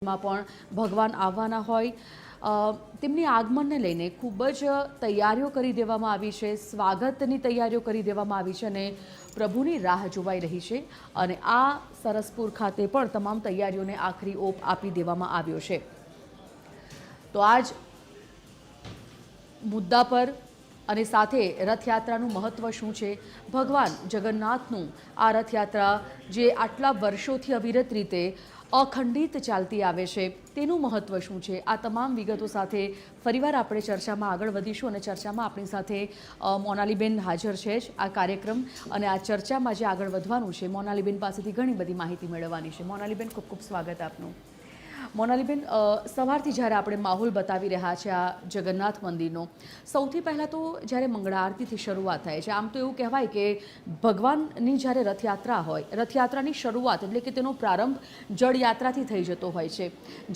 માં પણ ભગવાન આવવાના હોય તેમની આગમનને લઈને ખૂબ જ તૈયારીઓ કરી દેવામાં આવી છે, સ્વાગતની તૈયારીઓ કરી દેવામાં આવી છે અને પ્રભુની રાહ જોવાઈ રહી છે અને આ સરસપુર ખાતે પણ તમામ તૈયારીઓને આખરી ઓપ આપી દેવામાં આવ્યો છે। તો આજ મુદ્દા પર અને સાથે રથયાત્રાનું મહત્ત્વ શું છે, ભગવાન જગન્નાથનું આ રથયાત્રા જે આટલા વર્ષોથી અવિરત રીતે અખંડિત ચાલતી આવે છે તેનું મહત્ત્વ શું છે, આ તમામ વિગતો સાથે ફરીવાર આપણે ચર્ચામાં આગળ વધીશું અને ચર્ચામાં આપણી સાથે મોનાલીબેન હાજર છે જ આ કાર્યક્રમ અને આ ચર્ચામાં જે આગળ વધવાનું છે મોનાલીબેન પાસેથી ઘણી બધી માહિતી મેળવવાની છે। મોનાલીબેન, ખૂબ ખૂબ સ્વાગત આપનું। મોનાલીબેન, સવારથી જ્યારે આપણે માહોલ બતાવી રહ્યા છે આ જગન્નાથ મંદિરનો, સૌથી પહેલાં તો જ્યારે મંગળા આરતીથી શરૂઆત થાય છે, આમ તો એવું કહેવાય કે ભગવાનની જ્યારે રથયાત્રા હોય, રથયાત્રાની શરૂઆત એટલે કે તેનો પ્રારંભ જળયાત્રાથી થઈ જતો હોય છે।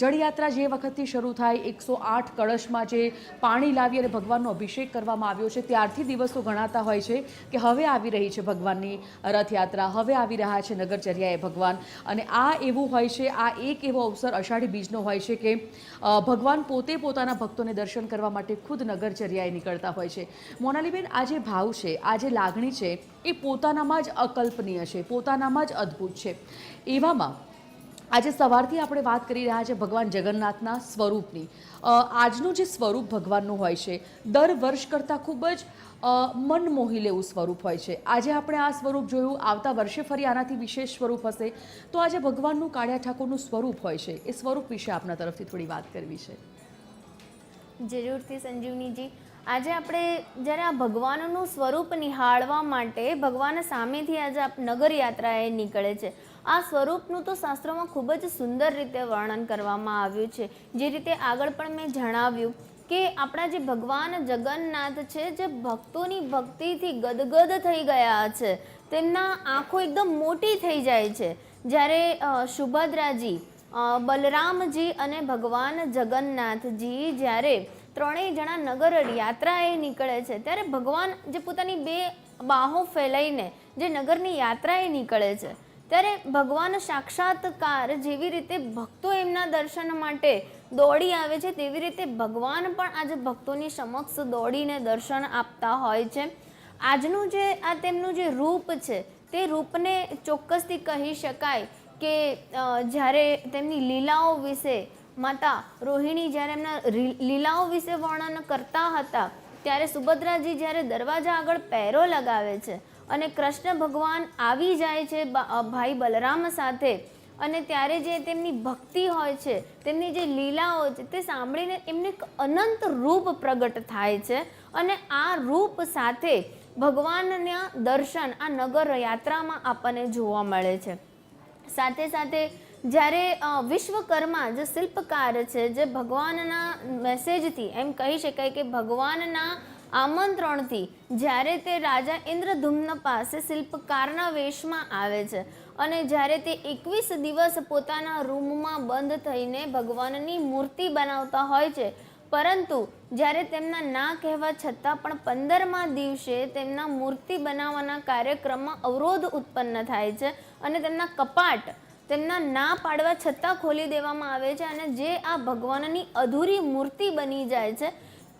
જળયાત્રા જે વખતથી શરૂ થાય, 108 કળશમાં જે પાણી લાવી અને ભગવાનનો અભિષેક કરવામાં આવ્યો છે, ત્યારથી દિવસો ગણાતા હોય છે કે હવે આવી રહી છે ભગવાનની રથયાત્રા, હવે આવી રહ્યા છે નગરચર્યાએ ભગવાન। અને આ એવું હોય છે, આ એક એવો અવસર અષાઢી બીજનો હોય છે કે ભગવાન પોતે પોતાના ભક્તોને દર્શન કરવા માટે ખુદ નગરચર્યાએ નીકળતા હોય છે। મોનાલીબેન, આ જે ભાવ છે, આ જે લાગણી છે, એ પોતાનામાં જ અકલ્પનીય છે, પોતાનામાં જ અદ્ભુત છે। એવામાં આજે સવારથી આપણે વાત કરી રહ્યા છે ભગવાન જગન્નાથના સ્વરૂપની। આજનું જે સ્વરૂપ ભગવાનનું હોય છે, દર વર્ષ કરતાં ખૂબ જ મનમોહી લેવું સ્વરૂપ હોય છે। આજે આપણે આ સ્વરૂપ જોયું, આવતા વર્ષે ફરી આનાથી વિશેષ સ્વરૂપ હશે। તો આજે ભગવાનનું કાળિયા ઠાકોરનું સ્વરૂપ હોય છે, એ સ્વરૂપ વિશે આપના તરફથી થોડી વાત કરવી છે। જરૂરથી સંજીવનીજી, આજે આપણે જ્યારે આ ભગવાનનું સ્વરૂપ નિહાળવા માટે ભગવાન સામેથી આજે નગર યાત્રાએ નીકળે છે। આ સ્વરૂપનું તો શાસ્ત્રોમાં ખૂબ જ સુંદર રીતે વર્ણન કરવામાં આવ્યું છે। જે રીતે આગળ પણ મેં જણાવ્યું કે આપણા જે ભગવાન જગન્નાથ છે, જે ભક્તોની ભક્તિથી ગદગદ થઈ ગયા છે, તેમના આંખો એકદમ મોટી થઈ જાય છે જ્યારે સુભદ્રાજી, બલરામજી અને ભગવાન જગન્નાથજી જ્યારે ત્રણેય જણા નગર યાત્રાએ નીકળે છે, ત્યારે ભગવાન જે પોતાની બે બાહો ફેલાઈને જે નગરની યાત્રાએ નીકળે છે, ત્યારે ભગવાન સાક્ષાત્કાર જેવી રીતે ભક્તો એમના દર્શન માટે દોડી આવે છે, તેવી રીતે ભગવાન પણ આજે ભક્તોની સમક્ષ દોડીને દર્શન આપતા હોય છે। આજનું જે આ તેમનું જે રૂપ છે, તે રૂપને ચોક્કસથી કહી શકાય કે જ્યારે તેમની લીલાઓ વિશે માતા રોહિણી જ્યારે એમના લીલાઓ વિશે વર્ણન કરતા હતા, ત્યારે સુભદ્રાજી જ્યારે દરવાજા આગળ પહેરો લગાવે છે અને કૃષ્ણ ભગવાન આવી જાય છે ભાઈ બલરામ સાથે, અને ત્યારે જે તેમની ભક્તિ હોય છે, તેમની જે લીલાઓ છે, તે સાંભળીને એમને એક અનંત રૂપ પ્રગટ થાય છે અને આ રૂપ સાથે ભગવાનના દર્શન આ નગર યાત્રામાં આપણને જોવા મળે છે। સાથે સાથે જ્યારે વિશ્વકર્મા જે શિલ્પકાર છે, જે ભગવાનના મેસેજથી એમ કહી શકાય કે ભગવાનના આમંત્રણથી જ્યારે તે રાજા ઇન્દ્રધુમ્ન પાસે શિલ્પકારના વેશમાં આવે છે અને જ્યારે તે 21 દિવસ પોતાના રૂમમાં બંધ થઈને ભગવાનની મૂર્તિ બનાવતા હોય છે, પરંતુ જ્યારે તેમના ના કહેવા છતાં પણ 15મા દિવસે તેમના મૂર્તિ બનાવવાના કાર્યક્રમમાં અવરોધ ઉત્પન્ન થાય છે અને તેમના કપાટ તેમના ના પાડવા છતાં ખોલી દેવામાં આવે છે અને જે આ ભગવાનની અધૂરી મૂર્તિ બની જાય છે,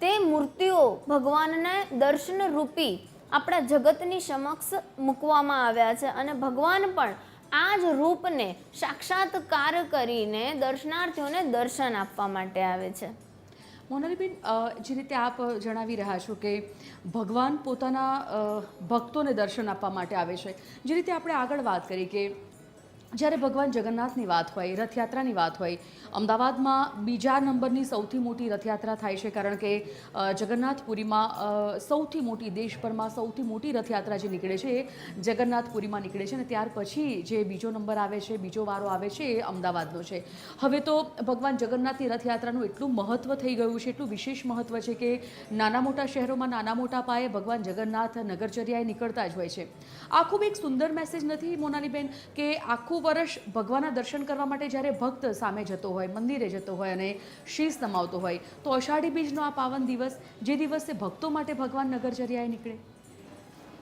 તે મૂર્તિઓ ભગવાનના દર્શન રૂપી આપણા જગતની સમક્ષ મૂકવામાં આવ્યા છે અને ભગવાન પણ આ જ રૂપને સાક્ષાત્કાર કરીને દર્શનાર્થીઓને દર્શન આપવા માટે આવે છે। મોનાલીબેન, જે રીતે આપ જણાવી રહ્યા છો કે ભગવાન પોતાના ભક્તોને દર્શન આપવા માટે આવે છે, જે રીતે આપણે આગળ વાત કરી કે જ્યારે ભગવાન જગન્નાથની વાત હોય, રથયાત્રાની વાત હોય, અમદાવાદમાં બીજા નંબરની સૌથી મોટી રથયાત્રા થાય છે, કારણ કે જગન્નાથપુરીમાં સૌથી મોટી, દેશભરમાં સૌથી મોટી રથયાત્રા જે નીકળે છે એ જગન્નાથપુરીમાં નીકળે છે અને ત્યાર પછી જે બીજો નંબર આવે છે, બીજો વારો આવે છે, એ અમદાવાદનો છે। હવે તો ભગવાન જગન્નાથની રથયાત્રાનું એટલું મહત્ત્વ થઈ ગયું છે, એટલું વિશેષ મહત્ત્વ છે કે નાના મોટા શહેરોમાં નાના મોટા પાયે ભગવાન જગન્નાથ નગરચર્યાએ નીકળતા જ હોય છે। આ ખૂબ એક સુંદર મેસેજ નથી મોનાલીબેન કે આખું વર્ષ ભગવાનના દર્શન કરવા માટે જ્યારે ભક્ત સામે જતો હોય, મંદિરે જતો હોય અને શીશ નમાવતો હોય, તો અષાઢી બીજનો આ પાવન દિવસ, જે દિવસે ભક્તો માટે ભગવાન નગરચર્યાએ નીકળે?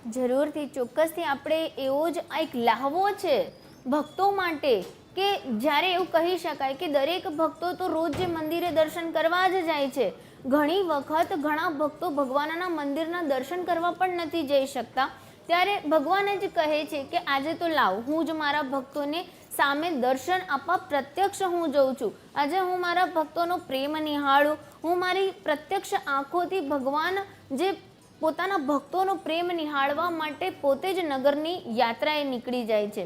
જરૂરથી, ચોક્કસથી આપણે એવો જ એક લહાવો છે ભક્તો માટે કે જ્યારે એવું કહી શકાય કે દરેક ભક્તો તો રોજ જે મંદિરે દર્શન કરવા જ જાય છે, ઘણી વખત ઘણા ભક્તો ભગવાનના મંદિરના દર્શન કરવા પણ નથી જઈ શકતા, ત્યારે ભગવાન જ કહે છે કે આજે તો લાવ, હું જ મારા ભક્તોને સામે દર્શન આપવા પ્રત્યક્ષ હું જઉં છું. આજે હું મારા ભક્તોનો પ્રેમ નિહાળું, હું મારી પ્રત્યક્ષ આંખોથી ભગવાન જે પોતાના ભક્તોનો પ્રેમ નિહાળવા માટે પોતે જ નગરની યાત્રાએ નીકળી જાય છે.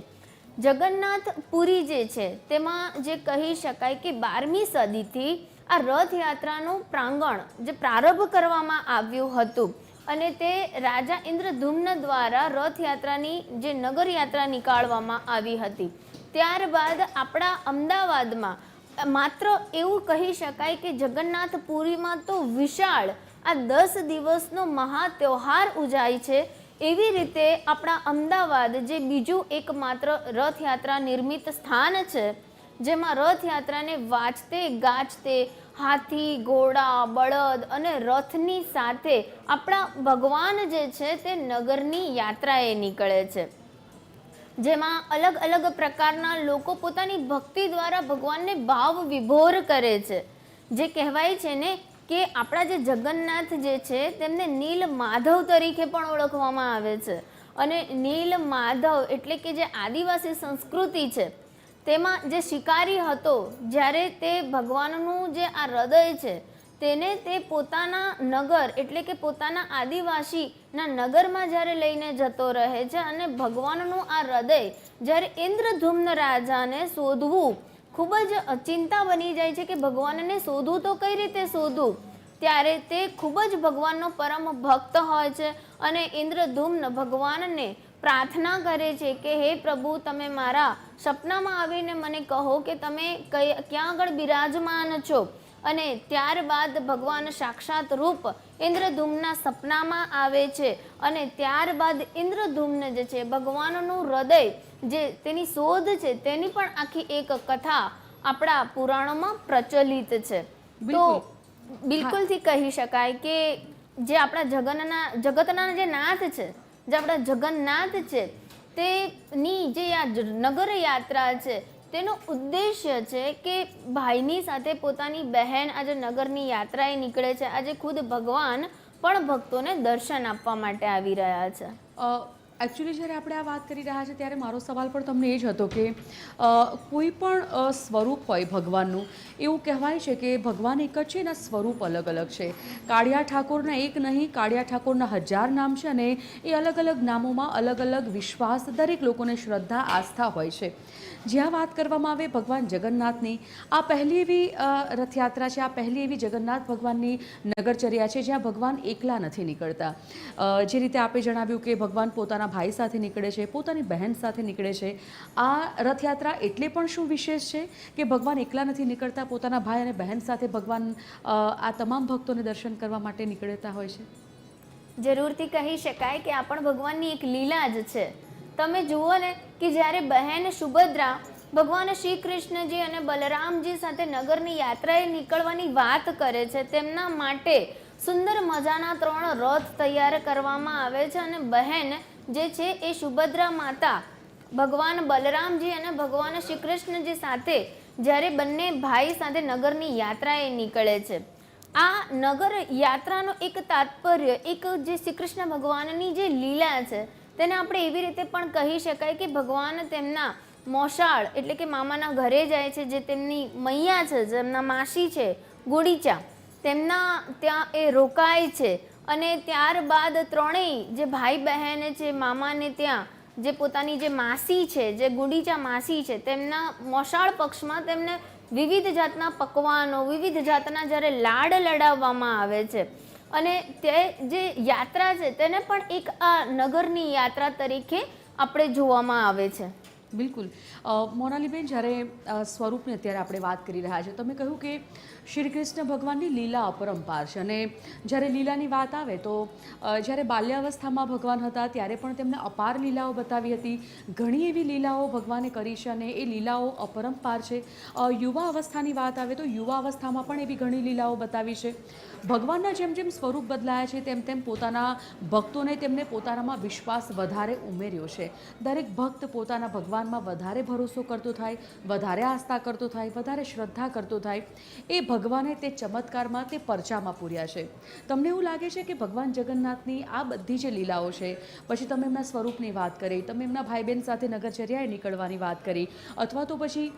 જગન્નાથ પુરી જે છે તેમાં જે કહી શકાય કે 12મી સદીથી આ રથયાત્રાનું પ્રાંગણ જે પ્રારંભ કરવામાં આવ્યું હતું અને તે રાજા ઇન્દ્રધુમ્ન દ્વારા રથયાત્રાની જે નગર યાત્રા નીકાળવામાં આવી હતી. ત્યારબાદ આપણા અમદાવાદમાં માત્ર એવું કહી શકાય કે જગન્નાથપુરીમાં તો વિશાળ આ 10 દિવસનો મહા તહેવાર ઉજાય છે. એવી રીતે આપણા અમદાવાદ જે બીજું એકમાત્ર રથયાત્રા નિર્મિત સ્થાન છે, જેમાં રથયાત્રાને વાજતે ગાજતે હાથી, ઘોડા, બળદ અને રથની સાથે આપણા ભગવાન જે છે તે નગરની યાત્રાએ નીકળે છે, જેમાં અલગ અલગ પ્રકારના લોકો પોતાની ભક્તિ દ્વારા ભગવાનને ભાવ વિભોર કરે છે. જે કહેવાય છે ને કે આપણા જે જગન્નાથ જે છે તેમને નીલ માધવ તરીકે પણ ઓળખવામાં આવે છે. અને નીલ માધવ એટલે કે જે આદિવાસી સંસ્કૃતિ છે તેમાં જે શિકારી હતો, જ્યારે તે ભગવાનનું જે આ હૃદય છે તેને તે પોતાના નગર એટલે કે પોતાના આદિવાસીના નગરમાં જ્યારે લઈને જતો રહે છે અને ભગવાનનું આ હૃદય જ્યારે ઇન્દ્રધુમ્ન રાજાને શોધવું ખૂબ જ ચિંતા બની જાય છે કે ભગવાનને શોધવું તો કઈ રીતે શોધવું, ત્યારે તે ખૂબ જ ભગવાનનો પરમ ભક્ત હોય છે અને ઇન્દ્રધુમ્ન ભગવાનને પ્રાર્થના કરે છે કે હે પ્રભુ, તમે મારા સપનામાં આવીને મને કહો કે તમે ક્યાં આગળ બિરાજમાન છો. અને ત્યારબાદ ભગવાન સાક્ષાત રૂપ ઇન્દ્રધુમ્નના સપનામાં આવે છે અને ત્યારબાદ ઇન્દ્રધુમ્ન જે છે ભગવાનનું હૃદય જે તેની શોધ છે તેની પણ આખી એક કથા આપણા પુરાણોમાં પ્રચલિત છે. તો બિલકુલથી કહી શકાય કે જે આપણા જગતના જે નાથ છે, જે આપણા જગન્નાથ છે તેની જે આ નગર યાત્રા છે તેનો ઉદ્દેશ્ય છે કે ભાઈની સાથે પોતાની બહેન આજે નગરની યાત્રાએ નીકળે છે. આજે ખુદ ભગવાન પણ ભક્તોને દર્શન આપવા માટે આવી રહ્યા છે. એકચ્યુઅલી જ્યારે આપણે આ વાત કરી રહ્યા છીએ ત્યારે મારો સવાલ પણ તમને એ જ હતો કે કોઈ પણ સ્વરૂપ હોય ભગવાનનું, એવું કહેવાય છે કે ભગવાન એક જ છે, એના સ્વરૂપ અલગ અલગ છે. કાળિયા ઠાકોરના એક નહીં, કાળિયા ઠાકોરના 1000 નામ છે અને એ અલગ અલગ નામોમાં અલગ અલગ વિશ્વાસ, દરેક લોકોને શ્રદ્ધા, આસ્થા હોય છે. જ્યાં વાત કરવામાં આવે ભગવાન જગન્નાથની, આ પહેલી એવી રથયાત્રા છે, આ પહેલી એવી જગન્નાથ ભગવાનની નગરચર્યા છે જ્યાં ભગવાન એકલા નથી નીકળતા. જે રીતે આપે જણાવ્યું કે ભગવાન પોતાના ભાઈ સાથે નીકળે છે, પોતાની બહેન સાથે નીકળે છે. આ રથયાત્રા એટલે પણ શું વિશેષ છે કે ભગવાન એકલા નથી નીકળતા, પોતાના ભાઈ અને બહેન સાથે ભગવાન આ તમામ ભક્તોને દર્શન કરવા માટે નીકળતા હોય છે. જરૂરથી કહી શકાય કે આ પણ ભગવાનની એક લીલા જ છે. તમે જુઓ ને કે જ્યારે બહેન સુભદ્રા ભગવાન શ્રી કૃષ્ણજી અને બલરામજી સાથે નગરની યાત્રાએ નીકળવાની વાત કરે છે, તેમના માટે સુંદર મજાના 3 રથ તૈયાર કરવામાં આવે છે અને બહેન જે છે એ સુભદ્રા માતા ભગવાન બલરામજી અને ભગવાન શ્રી કૃષ્ણજી સાથે જ્યારે બંને ભાઈ સાથે નગરની યાત્રાએ નીકળે છે. આ નગર યાત્રાનો એક તાત્પર્ય, એક જે શ્રી કૃષ્ણ ભગવાનની જે લીલા છે તેને આપણે એવી રીતે પણ કહી શકાય કે ભગવાન તેમના મોસાળ એટલે કે મામાના ઘરે જાય છે, જે તેમની મૈયા છે, જેમના માસી છે ગુડીચા, તેમના ત્યાં એ રોકાય છે અને ત્યારબાદ ત્રણેય જે ભાઈ બહેન છે મામાને ત્યાં જે પોતાની જે માસી છે, જે ગુડીચા માસી છે, તેમના મોસાળ પક્ષમાં તેમને વિવિધ જાતના પકવાનો, વિવિધ જાતના જ્યારે લાડ લડાવવામાં આવે છે અને તે જે યાત્રા છે તેને પણ એક આ નગરની યાત્રા તરીકે આપણે જોવામાં આવે છે. બિલકુલ. મોનાલીબેન, જ્યારે સ્વરૂપની અત્યારે આપણે વાત કરી રહ્યા છીએ, તમે કહ્યું કે શ્રી કૃષ્ણ ભગવાનની લીલા અપરંપાર છે અને જ્યારે લીલાની વાત આવે તો જ્યારે બાલ્યાવસ્થામાં ભગવાન હતા ત્યારે પણ તેમને અપાર લીલાઓ બતાવી હતી. ઘણી એવી લીલાઓ ભગવાને કરી છે અને એ લીલાઓ અપરંપાર છે. યુવા અવસ્થાની વાત આવે તો યુવા અવસ્થામાં પણ એવી ઘણી લીલાઓ બતાવી છે. ભગવાનના જેમ જેમ સ્વરૂપ બદલાયા છે તેમ તેમ પોતાના ભક્તોને તેમને પોતાનામાં વિશ્વાસ વધારે ઉમેર્યો છે. દરેક ભક્ત પોતાના ભગવાન ભગવાનમાં વધારે ભરોસો કરતો થાય, વધારે આસ્થા કરતો થાય, વધારે શ્રદ્ધા કરતો થાય, એ ભગવાને તે ચમત્કારમાં, તે પરચામાં પૂર્યા છે. તમને એવું લાગે છે કે ભગવાન જગન્નાથની આ બધી જે લીલાઓ છે, પછી તમે એમના સ્વરૂપની વાત કરી, તમે એમના ભાઈ બહેન સાથે નગરચર્યાએ નીકળવાની વાત કરી, અથવા તો પછી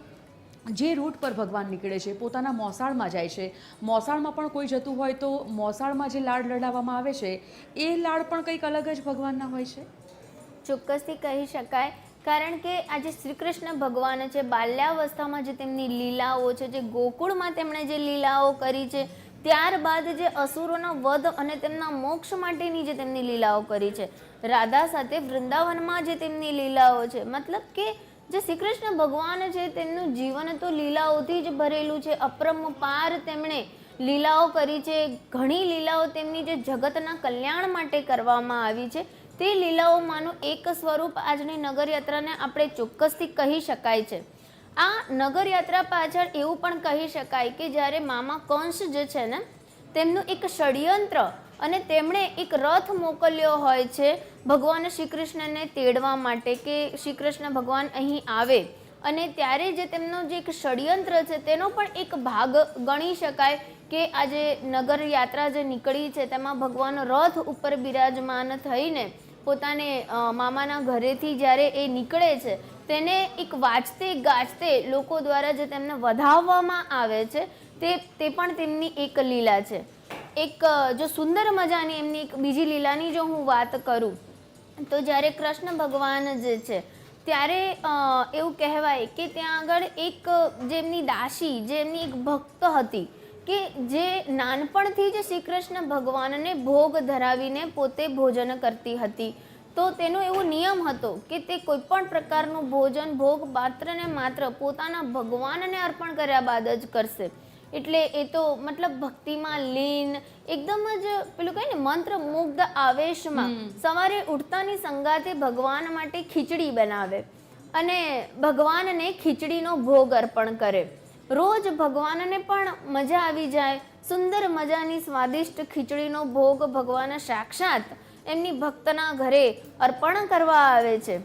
જે રૂટ પર ભગવાન નીકળે છે, પોતાના મોસાળમાં જાય છે, મોસાળમાં પણ કોઈ જતું હોય તો મોસાળમાં જે લાડ લડાવવામાં આવે છે એ લાડ પણ કંઈક અલગ જ ભગવાનના હોય છે? ચોક્કસથી કહી શકાય, કારણ કે આજે શ્રી કૃષ્ણ ભગવાન છે, બાલ્યાવસ્થામાં જે તેમની લીલાઓ છે, જે ગોકુળમાં તેમણે જે લીલાઓ કરી છે, ત્યારબાદ જે અસુરોનો વધ અને તેમના મોક્ષ માટેની જે તેમની લીલાઓ કરી છે, રાધા સાથે વૃંદાવનમાં જે તેમની લીલાઓ છે, મતલબ કે જે શ્રી કૃષ્ણ ભગવાન છે તેમનું જીવન તો લીલાઓથી જ ભરેલું છે. અપરંપાર તેમણે લીલાઓ કરી છે. ઘણી લીલાઓ તેમની જે જગતના કલ્યાણ માટે કરવામાં આવી છે, તે લીલાઓમાંનું એક સ્વરૂપ આજની નગરયાત્રાને આપણે ચોક્કસથી કહી શકાય છે. આ નગરયાત્રા પાછળ એવું પણ કહી શકાય કે જ્યારે મામા કંસ જે છે ને, તેમનું એક ષડયંત્ર અને તેમણે એક રથ મોકલ્યો હોય છે ભગવાન શ્રી કૃષ્ણને તેડવા માટે, કે શ્રી કૃષ્ણ ભગવાન અહીં આવે, અને ત્યારે જે તેમનો જે એક ષડયંત્ર છે તેનો પણ એક ભાગ ગણી શકાય કે આજે નગર યાત્રા જે નીકળી છે તેમાં ભગવાન રથ ઉપર બિરાજમાન થઈને પોતાને મામાના ઘરેથી જ્યારે એ નીકળે છે, તેને એક વાજતે ગાજતે લોકો દ્વારા જે તેમને વધાવવામાં આવે છે, તે પણ તેમની એક લીલા છે. એક જો સુંદર મજાની એમની એક બીજી લીલાની જો હું વાત કરું તો જ્યારે કૃષ્ણ ભગવાન જે છે ત્યારે એવું કહેવાય કે ત્યાં આગળ એક જેમની દાસી, જેમની એક ભક્ત હતી કે જે નાનપણથી જ શ્રી કૃષ્ણ ભગવાનને ભોગ ધરાવીને પોતે ભોજન કરતી હતી. તો તેનો એવો નિયમ હતો કે તે કોઈ પણ પ્રકારનું ભોજન ભોગ માત્ર ને માત્ર પોતાના ભગવાનને અર્પણ કર્યા બાદ જ કરશે. એટલે એ તો મતલબ ભક્તિમાં લીન, એકદમ જ પેલું કહે ને મંત્ર મુગ્ધ આવેશમાં સવારે ઉઠતાની સંગાતે ભગવાન માટે ખીચડી બનાવે અને ભગવાનને ખીચડીનો ભોગ અર્પણ કરે. રોજ ભગવાનને પણ મજા આવી જાય, સુંદર મજાની સ્વાદિષ્ટ ખીચડીનો ભોગ ભગવાન સાક્ષાત એમની ભક્તના ઘરે અર્પણ કરવા આવે છે.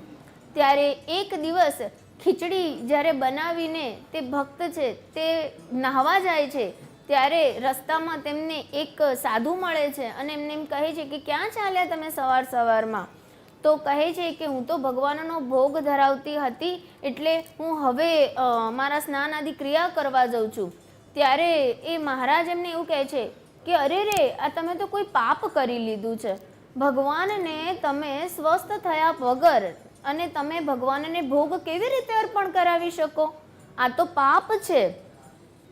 ત્યારે એક દિવસ ખીચડી જ્યારે બનાવીને તે ભક્ત છે તે નહાવા જાય છે, ત્યારે રસ્તામાં તેમને એક સાધુ મળે છે અને એમને એમ કહે છે કે ક્યાં ચાલ્યા તમે સવાર સવારમાં? તો કહે છે કે હું તો ભગવાનનો ભોગ ધરાવતી હતી, એટલે હું હવે મારા સ્નાન આદિ ક્રિયા કરવા જાઉં છું. ત્યારે એ મહારાજ એમને એવું કહે છે કે અરે રે, આ તમે તો કોઈ પાપ કરી લીધું છે. ભગવાનને તમે સ્વસ્થ થયા વગર અને તમે ભગવાનને ભોગ કેવી રીતે અર્પણ કરાવી શકો? આ તો પાપ છે.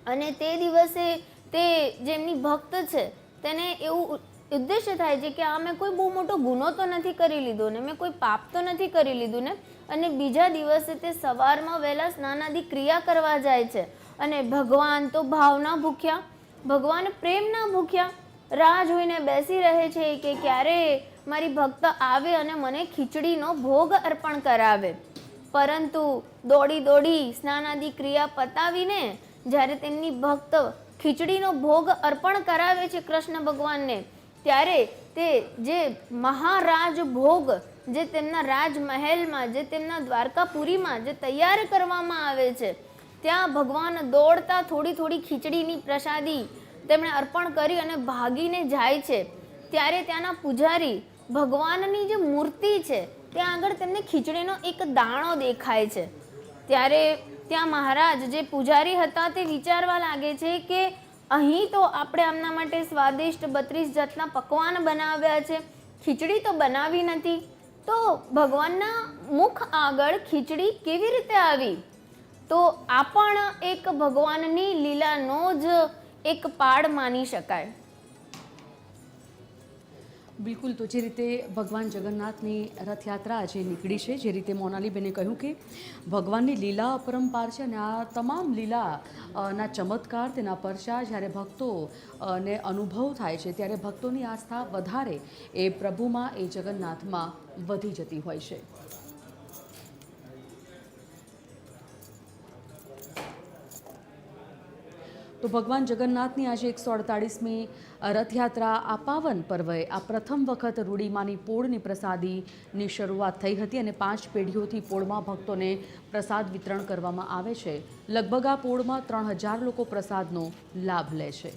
અને તે દિવસે તે જેમની ભક્ત છે તેને એવું ઉદ્દેશ્ય થાય છે કે આ મેં કોઈ બહુ મોટો ગુનો તો નથી કરી લીધો ને, મેં કોઈ પાપ તો નથી કરી લીધું ને. અને બીજા દિવસે તે સવારમાં વહેલા સ્નાનાદિ ક્રિયા કરવા જાય છે અને ભગવાન તો ભાવના ભૂખ્યા, ભગવાન પ્રેમના ભૂખ્યા, રાહ જોઈને બેસી રહે છે કે ક્યારે મારી ભક્ત આવે અને મને ખીચડીનો ભોગ અર્પણ કરાવે. પરંતુ દોડી દોડી સ્નાનાદિ ક્રિયા પતાવીને જ્યારે તેમની ભક્ત ખીચડીનો ભોગ અર્પણ કરાવે છે કૃષ્ણ ભગવાનને, ત્યારે તે જે મહારાજ ભોગ જે તેમના રાજમહેલમાં, જે તેમના દ્વારકાપુરીમાં જે તૈયાર કરવામાં આવે છે, ત્યાં ભગવાન દોડતા થોડી થોડી ખીચડીની પ્રસાદી તેમણે અર્પણ કરી અને ભાગીને જાય છે. ત્યારે ત્યાંના પૂજારી ભગવાનની જે મૂર્તિ છે ત્યાં આગળ તેમને ખીચડીનો એક દાણો દેખાય છે. ત્યારે ત્યાં મહારાજ જે પૂજારી હતા તે વિચારવા લાગે છે કે અહીં તો આપણે આમના માટે સ્વાદિષ્ટ 32 જાતના પકવાન બનાવ્યા છે, ખીચડી તો બનાવી નથી, તો ભગવાનના મુખ આગળ ખીચડી કેવી રીતે આવી? તો આ પણ એક ભગવાનની લીલાનો જ એક પાડ માની શકાય. બિલકુલ. તો જે રીતે ભગવાન જગન્નાથની રથયાત્રા જે નીકળી છે, જે રીતે મોનાલીબેને કહ્યું કે ભગવાનની લીલા અપરંપાર છે અને આ તમામ લીલાના ચમત્કાર, તેના પરચા જ્યારે ભક્તોને અનુભવ થાય છે ત્યારે ભક્તોની આસ્થા વધારે એ પ્રભુમાં, એ જગન્નાથમાં વધી જતી હોય છે. તો ભગવાન જગન્નાથની આજે 148મી રથયાત્રા આ પાવન પર્વે આ પ્રથમ વખત રૂડીમાની પોળની પ્રસાદીની શરૂઆત થઈ હતી અને 5 પેઢીઓથી પોળમાં ભક્તોને પ્રસાદ વિતરણ કરવામાં આવે છે. લગભગ આ પોળમાં 3000 લોકો પ્રસાદનો લાભ લે છે.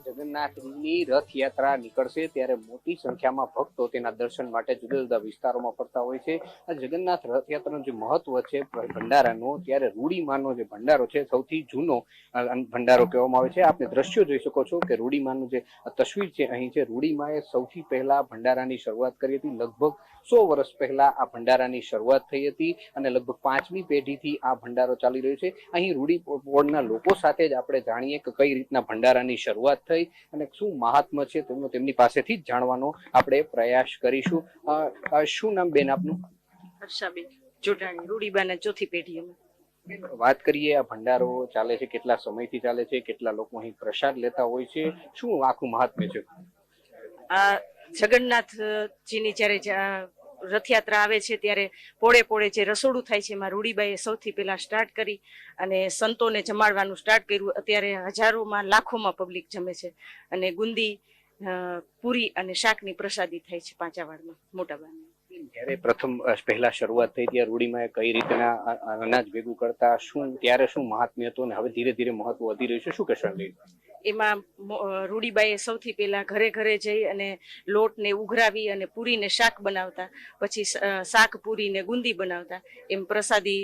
જગન્નાથની રથયાત્રા નીકળશે ત્યારે મોટી સંખ્યામાં ભક્તો તેના દર્શન માટે જુદા જુદા વિસ્તારોમાં ફરતા હોય છે. આ જગન્નાથ રથયાત્રાનું જે મહત્વ છે ભંડારાનો, ત્યારે રૂડીમાનો જે ભંડારો છે સૌથી જૂનો ભંડારો કહેવામાં આવે છે. આપણે દ્રશ્યો જોઈ શકો છો કે રૂડીમાનું જે તસવીર છે અહીં છે. રૂડીમાએ સૌથી પહેલા ભંડારાની શરૂઆત કરી હતી. લગભગ 100 વર્ષ પહેલા આ ભંડારાની શરૂઆત થઈ હતી અને લગભગ 5મી પેઢીથી આ ભંડારો ચાલી રહ્યો છે. અહીં રૂડી પોળના લોકો સાથે જ આપણે જાણીએ કે કઈ રીતના ભંડારાની શરૂઆત થઈ અને શું મહાત્મ્ય છે તેમની પાસેથી જ જાણવાનો આપણે પ્રયાસ કરીશું. શું નામ બેન આપનું? હર્ષાબેન જોડાણી, રૂડીબાના ચોથી પેઢી અમે. વાત કરીએ, આ ભંડારો ચાલે છે, કેટલા સમયથી ચાલે છે, કેટલા લોકો અહીં પ્રસાદ લેતા હોય છે, શું આખું મહાત્મ્ય છે? આ જગન્નાથજીની જ્યારે રથયાત્રા આવે છે ત્યારે પોળે પોળે જે રસોડું થાય છે એમાં રૂડીબાઈએ સૌથી પહેલા સ્ટાર્ટ કરી અને સંતોને જમાડવાનું સ્ટાર્ટ કર્યું. અત્યારે હજારોમાં લાખોમાં પબ્લિક જમે છે અને ગુંદી, પૂરી અને શાકની પ્રસાદી થાય છે પાંચાવાડમાં મોટા ભાગની. જ્યારે પ્રથમ પહેલા શરૂઆત થઈ ત્યારે રૂડીમાએ કઈ રીતના અનાજ ભેગું કરતા, ત્યારે શું મહાત્મ્ય હતું અને હવે ધીરે ધીરે મહત્વ વધી રહ્યું છે, શું કહેશો? એમાં રૂડીબાઈએ સૌથી પહેલા ઘરે ઘરે જઈ અને લોટને ઉઘરાવી અને પૂરીને શાક બનાવતા, પછી શાક પૂરીને ગુંદી બનાવતા, એમ પ્રસાદી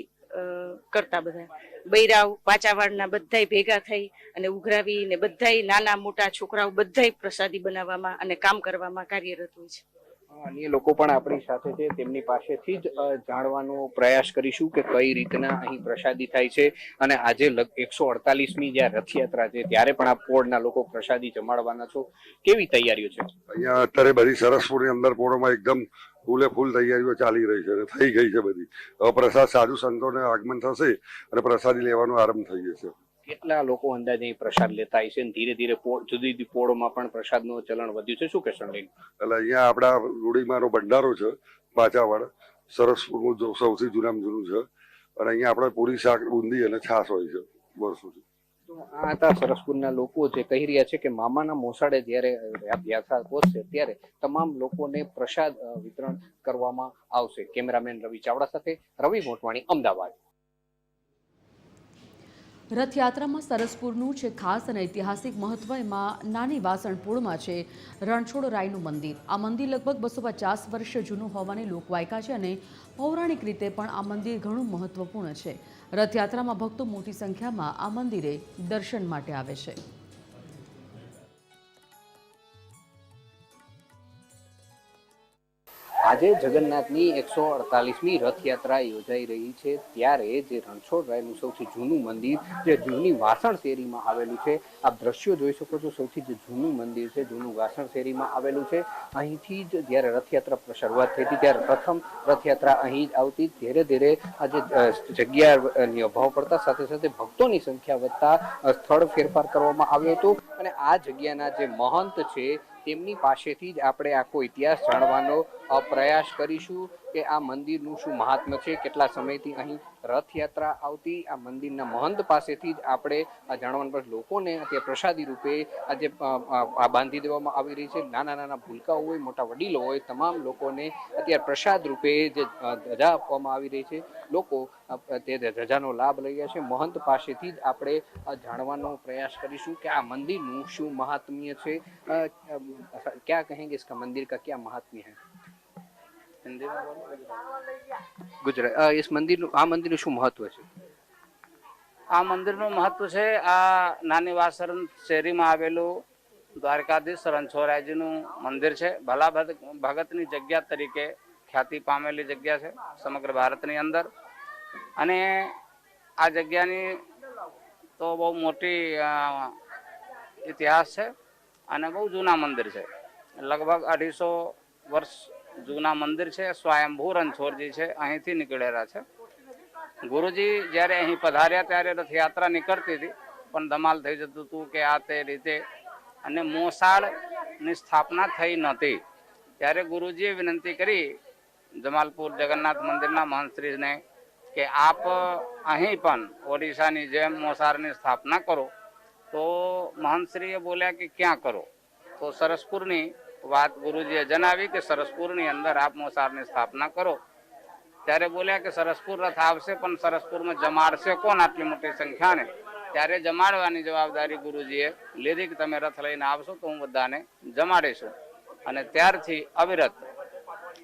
કરતા. બધા બૈરાવ પાંચાવાડના બધાય ભેગા થઈ અને ઉઘરાવી ને બધાય નાના મોટા છોકરાઓ બધાય પ્રસાદી બનાવવામાં અને કામ કરવામાં કાર્યરત હોય છે. અન્ય લોકો પણ આપણી સાથે છે, તેમની પાસેથી જ જાણવાનો પ્રયાસ કરીશું કે કઈ રીતના અહીં પ્રસાદી થાય છે. અને આજે 148મી જ્યાં રથયાત્રા છે ત્યારે પણ આ પોળના લોકો પ્રસાદી જમાડવાના છો. કેવી તૈયારીઓ છે અહીંયા? અત્યારે બધી સરસપુરની અંદર પોળમાં એકદમ ફૂલે ફૂલ તૈયારીઓ ચાલી રહી છે, થઈ ગઈ છે બધી. હવે પ્રસાદ સાધુ સંતોને આગમન થશે અને પ્રસાદી લેવાનો આરંભ થઈ જશે. કેટલા લોકો અંદાજે પ્રસાદ લેતા હશે? ધીરે ધીરે જુદી જુદી પોળોમાં પણ પ્રસાદનું ચલણ વધ્યું છે, શું કહેશો? એટલે અહીંયા આપણા રૂડીમાનો ભંડારો છે પાંચાવાડ, સરસપુરનું સૌથી જૂનામાં જૂનું છે અને અહીંયા આપણે પૂરી, શાક, બુંદી અને છાશ હોય છે વર્ષોથી. આ હતા સરસપુરના લોકો જે કહી રહ્યા છે કે મામાના મોસાળે જયારે યાત્રા પહોંચશે ત્યારે તમામ લોકોને પ્રસાદ વિતરણ કરવામાં આવશે. કેમેરામેન રવિ ચાવડા સાથે રવિ મોટવાણી, અમદાવાદ. રથયાત્રામાં સરસપુરનું છે ખાસ અને ઐતિહાસિક મહત્વ. એમાં નાની વાસણપુરમાં છે રણછોડરાયનું મંદિર. આ મંદિર લગભગ 250 વર્ષ જૂનું હોવાની લોકવાયકા છે અને પૌરાણિક રીતે પણ આ મંદિર ઘણું મહત્વપૂર્ણ છે. રથયાત્રામાં ભક્તો મોટી સંખ્યામાં આ મંદિરે દર્શન માટે આવે છે. આજે જગન્નાથની 148મી રથયાત્રા યોજાઈ રહી છે ત્યારે જે રણછોડરાયનું સૌથી જૂનું મંદિર, જે જૂની વાસણ શેરીમાં આવેલું છે, આપ દ્રશ્યો જોઈ શકો છો. સૌથી જે જૂનું મંદિર છે, જૂનું વાસણ શેરીમાં આવેલું છે. અહીંથી જ જ્યારે રથયાત્રા શરૂઆત થઈ હતી ત્યારે પ્રથમ રથયાત્રા અહીં જ આવતી. ધીરે ધીરે આજે જગ્યાની અભાવ પડતા સાથે સાથે ભક્તોની સંખ્યા વધતા સ્થળ ફેરફાર કરવામાં આવ્યો હતો અને આ જગ્યાના જે મહંત છે તેમની પાસેથી જ આપણે આખો ઇતિહાસ જાણવાનો પ્રયાસ કરીશું કે આ મંદિરનું શું મહાત્મ્ય છે, કેટલા સમયથી અહીં રથયાત્રા આવતી. આ મંદિરના મહંત પાસેથી જ આપણે જાણવાનું પડશે. લોકોને અત્યારે પ્રસાદી રૂપે આજે બાંધી દેવામાં આવી રહી છે. નાના નાના ભૂલકાઓ હોય, મોટા વડીલો હોય, તમામ લોકોને અત્યારે પ્રસાદ રૂપે જે ધજા આપવામાં આવી રહી છે. લોકો તે ધજાનો લાભ લઈ રહ્યા છે. મહંત પાસેથી જ આપણે જાણવાનો પ્રયાસ કરીશું કે આ મંદિરનું શું મહાત્મ્ય છે. क्या कहेंगे इसका मंदिर का क्या महात्म्य है? ગુજરાત આ મંદિરનું શું મહત્વ છે? આ મંદિરનું મહત્વ છે, આ નાની વાસણ શેરીમાં આવેલું દ્વારકાધીશ રણછોડરાયજીનું મંદિર છે. ભલા ભગતની જગ્યા તરીકે ખ્યાતિ પામેલી જગ્યા છે સમગ્ર ભારતની અંદર. અને આ જગ્યાની તો બહુ મોટી ઇતિહાસ છે અને બહુ જૂના મંદિર છે. લગભગ 250 વર્ષ જૂના મંદિર છે. સ્વયંભૂ રણછોડજી છે, અહીંથી નીકળેલા છે. ગુરુજી જ્યારે અહીં પધાર્યા ત્યારે રથયાત્રા નીકળતી હતી પણ ધમાલ થઈ જતું હતું કે આ તે રીતે. અને મોસાળની સ્થાપના થઈ નહોતી ત્યારે ગુરુજીએ વિનંતી કરી જમાલપુર જગન્નાથ મંદિરના મહંતશ્રીને કે આપ અહીં પણ ઓડિશાની જેમ મોસાળની સ્થાપના કરો. તો મહંતશ્રીએ બોલ્યા કે ક્યાં કરો? તો સરસપુરની વાત ગુરુજીએ જણાવી કે સરસપુરની અંદર આપ મોસાળની સ્થાપના કરો. ત્યારે બોલ્યા કે સરસપુર રથ આવશે પણ સરસપુરમાં જમાડશે કોણ આટલી મોટી સંખ્યાને? ત્યારે જમાડવાની જવાબદારી ગુરુજીએ લીધી કે તમે રથ લઈને આવશો તો હું બધાને જમાડીશું. અને ત્યારથી અવિરત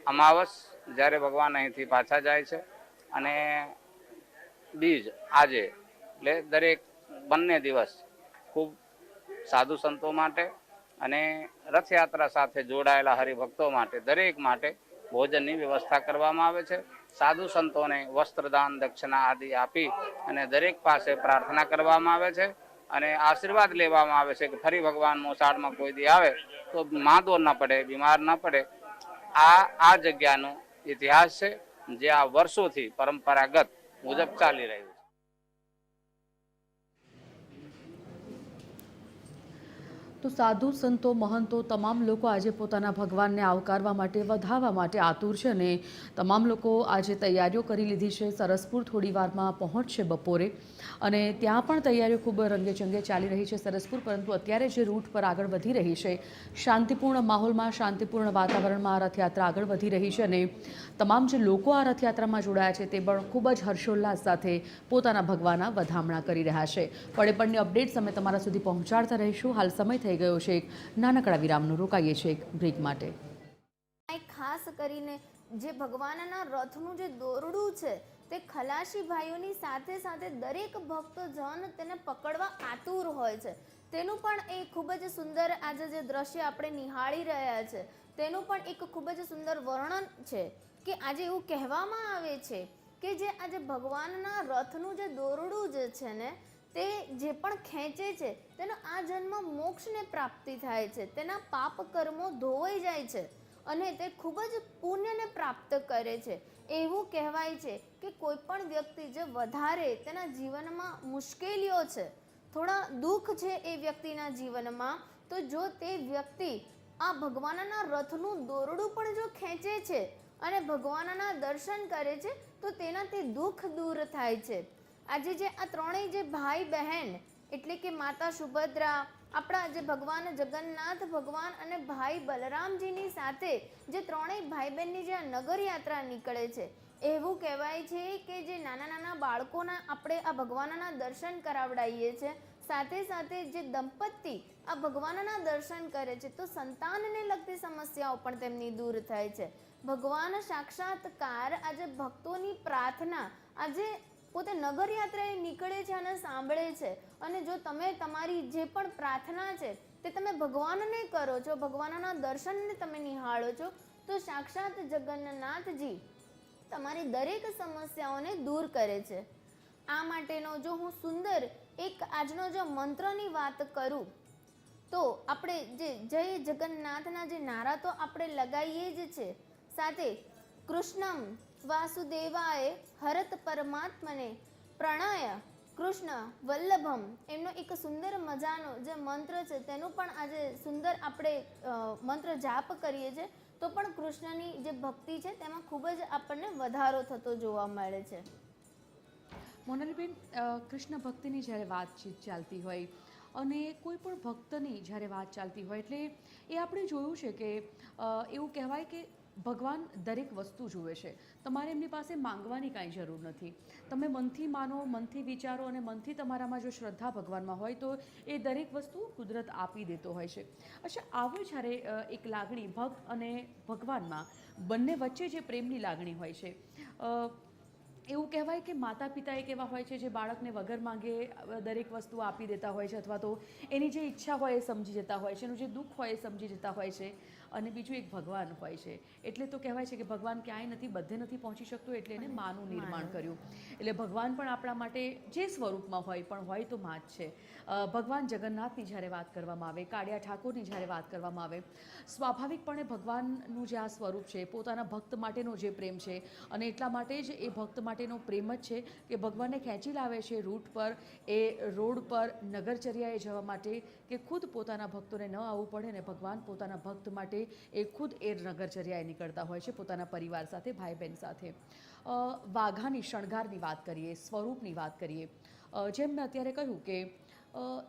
અમાવસ જ્યારે ભગવાન અહીંથી પાછા જાય છે અને બીજ આજે એટલે દરેક બંને દિવસ ખૂબ સાધુ સંતો માટે અને રથયાત્રા સાથે જોડાયેલા હરિભક્તો માટે દરેક માટે ભોજનની વ્યવસ્થા કરવામાં આવે છે. સાધુ સંતોને વસ્ત્રદાન દક્ષિણા આદિ આપી અને દરેક પાસે પ્રાર્થના કરવામાં આવે છે અને આશીર્વાદ લેવામાં આવે છે કે ફરી ભગવાન મોસાળમાં કોઈ દી આવે તો માંદો ન પડે, બીમાર ન પડે. આ જગ્યાનો ઇતિહાસ છે જે આ વર્ષોથી પરંપરાગત મુજબ ચાલી રહ્યું છે. તો સાધુ સંતો મહંતો તમામ લોકો આજે પોતાના ભગવાનને આવકારવા માટે વધાવવા માટે આતુર છે અને તમામ લોકો આજે તૈયારીઓ કરી લીધી છે. સરસપુર થોડી વારમાં પહોંચશે બપોરે અને ત્યાં પણ તૈયારીઓ ખૂબ રંગેચંગે ચાલી રહી છે સરસપુર. પરંતુ અત્યારે જે રૂટ પર આગળ વધી રહી છે શાંતિપૂર્ણ માહોલમાં શાંતિપૂર્ણ વાતાવરણમાં આ રથયાત્રા આગળ વધી રહી છે અને તમામ જે લોકો આ રથયાત્રામાં જોડાયા છે તે પણ ખૂબ જ હર્ષોલ્લાસ સાથે પોતાના ભગવાનના વધામણા કરી રહ્યા છે. પડે અપડેટ્સ અમે તમારા સુધી પહોંચાડતા રહીશું. હાલ સમય થઈ ગયો છે એક નાનકડા વિરામનો. રોકાઈએ છીએ એક બ્રેક માટે. ખાસ કરીને જે ભગવાનના રથનું જે દોરડું છે તે ખલાસી ભાઈઓની સાથે સાથે દરેક ભક્તજન તેને પકડવા આતુર હોય છે. તેનું પણ એક ખૂબ જ સુંદર આજે જે દ્રશ્ય આપણે નિહાળી રહ્યા છે તેનું પણ એક ખૂબ જ સુંદર વર્ણન છે કે આજે એવું કહેવામાં આવે છે કે જે આજે ભગવાનના રથનું જે દોરડું જે છે ને તે જે પણ ખેંચે છે તેનો આ જન્મ મોક્ષને પ્રાપ્તિ થાય છે. તેના પાપ કર્મો ધોવાઈ જાય છે અને તે ખૂબ જ પુણ્યને પ્રાપ્ત કરે છે. એવું કહેવાય છે કે કોઈ પણ વ્યક્તિ જે વધારે તેના જીવનમાં મુશ્કેલીઓ છે, થોડા દુઃખ છે એ વ્યક્તિના જીવનમાં, તો જો તે વ્યક્તિ આ ભગવાનના રથનું દોરડું પણ જો ખેંચે છે અને ભગવાનના દર્શન કરે છે તો તેનાથી દુઃખ દૂર થાય છે. આજે જે આ ત્રણેય જે ભાઈ બહેન એટલે કે માતા સુભદ્રા, આપણા જે ભગવાન જગન્નાથ ભગવાન અને ભાઈ બલરામજીની સાથે જે ત્રણેય ભાઈ બહેનની જે નગર યાત્રા નીકળે છે, એવું કહેવાય છે કે જે નાના નાના બાળકોના આપણે આ ભગવાનના દર્શન કરાવડાવીએ છીએ, સાથે સાથે જે દંપતી આ ભગવાનના દર્શન કરે છે તો સંતાનને લગતી સમસ્યાઓ પણ તેમની દૂર થાય છે. ભગવાન સાક્ષાત્કાર આજે ભક્તોની પ્રાર્થના આજે પોતે નગર યાત્રાએ નીકળે છે અને સાંભળે છે. અને જો તમે તમારી જે પણ પ્રાર્થના છે તે તમે ભગવાનને કરો છો, ભગવાનના દર્શનને તમે નિહાળો છો, તો સાક્ષાત જગન્નાથજી તમારી દરેક સમસ્યાઓને દૂર કરે છે. આ માટેનો જો હું સુંદર એક આજનો જો મંત્રની વાત કરું તો આપણે જે જય જગન્નાથના જે નારા તો આપણે લગાવીએ જ છે, સાથે કૃષ્ણમ વાસુદેવાય હરત પરમાત્મને પ્રણય કૃષ્ણ વલ્લભમ એમનો એક સુંદર મજાનો જે મંત્ર છે તેનું પણ આજે સુંદર આપણે મંત્ર જાપ કરીએ છીએ તો પણ કૃષ્ણની જે ભક્તિ છે તેમાં ખૂબ જ આપણને વધારો થતો જોવા મળે છે. મોનાલીબેન, કૃષ્ણ ભક્તિની જ્યારે વાતચીત ચાલતી હોય અને કોઈ પણ ભક્તની જ્યારે વાત ચાલતી હોય એટલે એ આપણે જોયું છે કે એવું કહેવાય કે ભગવાન દરેક વસ્તુ જુએ છે. તમારે એમની પાસે માંગવાની કાંઈ જરૂર નથી. તમે મનથી માનો, મનથી વિચારો અને મનથી તમારામાં જો શ્રદ્ધા ભગવાનમાં હોય તો એ દરેક વસ્તુ કુદરત આપી દેતો હોય છે. અચ્છા, આવું જ્યારે એક લાગણી ભક્ત અને ભગવાનમાં બંને વચ્ચે જે પ્રેમની લાગણી હોય છે, એવું કહેવાય કે માતા પિતા એક એવા હોય છે જે બાળકને વગર માંગે દરેક વસ્તુ આપી દેતા હોય છે, અથવા તો એની જે ઈચ્છા હોય એ સમજી જતા હોય છે, એનું જે દુઃખ હોય એ સમજી જતા હોય છે. અને બીજું એક ભગવાન હોય છે. એટલે તો કહેવાય છે કે ભગવાન ક્યાંય નથી, બધે નથી પહોંચી શકતો, એટલે એને માનું નિર્માણ કર્યું. એટલે ભગવાન પણ આપણા માટે જે સ્વરૂપમાં હોય પણ હોય તો માં જ છે. ભગવાન જગન્નાથની જ્યારે વાત કરવામાં આવે, કાળિયા ઠાકોરની જ્યારે વાત કરવામાં આવે, સ્વાભાવિકપણે ભગવાનનું જે આ સ્વરૂપ છે, પોતાના ભક્ત માટેનો જે પ્રેમ છે, અને એટલા માટે જ એ ભક્ત માટેનો પ્રેમ જ છે કે ભગવાનને ખેંચી લાવે છે રૂટ પર, એ રોડ પર નગરચર્યાએ જવા માટે, કે ખુદ પોતાના ભક્તોને ન આવવું પડે ને ભગવાન પોતાના ભક્ત માટે માટે એ ખુદ એ નગરચર્યાએ નીકળતા હોય છે પોતાના પરિવાર સાથે, ભાઈ બહેન સાથે. વાઘાની શણગારની વાત કરીએ, સ્વરૂપની વાત કરીએ, જેમ મેં અત્યારે કહ્યું કે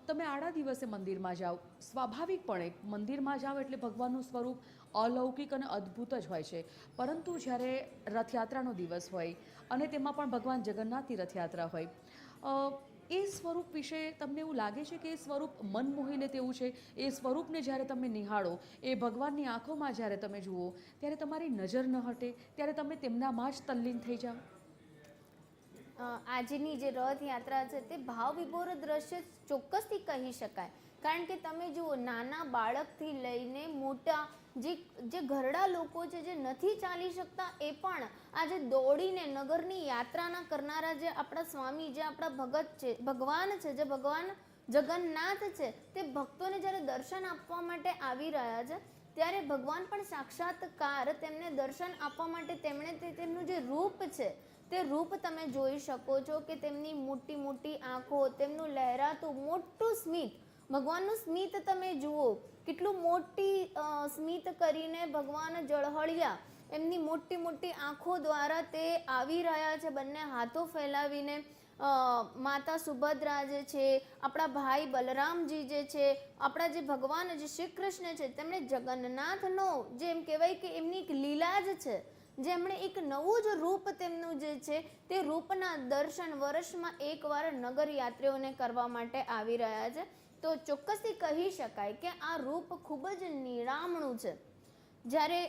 તમે આડા દિવસે મંદિરમાં જાઓ, સ્વાભાવિકપણે મંદિરમાં જાઓ એટલે ભગવાનનું સ્વરૂપ અલૌકિક અને અદ્ભુત જ હોય છે. પરંતુ જ્યારે રથયાત્રાનો દિવસ હોય અને તેમાં પણ ભગવાન જગન્નાથની રથયાત્રા હોય, એ સ્વરૂપ વિશે તમને એવું લાગે છે કે એ સ્વરૂપ મન મોહી લે તેવું છે? એ સ્વરૂપને જ્યારે તમે નિહાળો, એ ભગવાનની આંખોમાં જ્યારે તમે જુઓ, ત્યારે તમારી નજર ન હટે, ત્યારે તમે તેમનામાં જ તલ્લીન થઈ જાઓ? આજની જે રથયાત્રા છે તે ભાવવિભોર દ્રશ્ય ચોક્કસથી કહી શકાય. કારણ કે તમે જુઓ, નાના બાળકથી લઈને મોટા જે ઘરડા લોકો છે, જે નથી ચાલી શકતા, એ પણ આજે દોડીને નગરની યાત્રાના કરનારા જે આપણા સ્વામી, જે આપણા ભગત છે, ભગવાન છે, જે ભગવાન જગન્નાથ છે, તે ભક્તોને જ્યારે દર્શન આપવા માટે આવી રહ્યા છે, ત્યારે ભગવાન પણ સાક્ષાત્કાર તેમને દર્શન આપવા માટે તેમનું જે રૂપ છે તે રૂપ તમે જોઈ શકો છો કે તેમની મોટી મોટી આંખો, તેમનું લહેરાતું મોટું સ્મિત, ભગવાનનું સ્મિત તમે જુઓ, કેટલું મોટી સ્મિત કરીને ભગવાન ઝળહળિયા એમની મોટી મોટી આંખો દ્વારા તે આવી રહ્યા છે, બંને હાથો ફેલાવીને. માતા સુભદ્રા જે છે, આપણા ભાઈ બલરામજી જે છે, આપણા જે ભગવાન જે શ્રી કૃષ્ણ છે, તેમણે જગન્નાથનો જેમ કહેવાય કે એમની એક લીલા જ છે, જેમણે એક નવું જ રૂપ તેમનું જે છે તે રૂપના દર્શન વર્ષમાં એકવાર નગર યાત્રીઓને કરવા માટે આવી રહ્યા છે. તો ચોક્કસથી કહી શકાય કે આ રૂપ ખૂબ જ નિરામણું છે. જ્યારે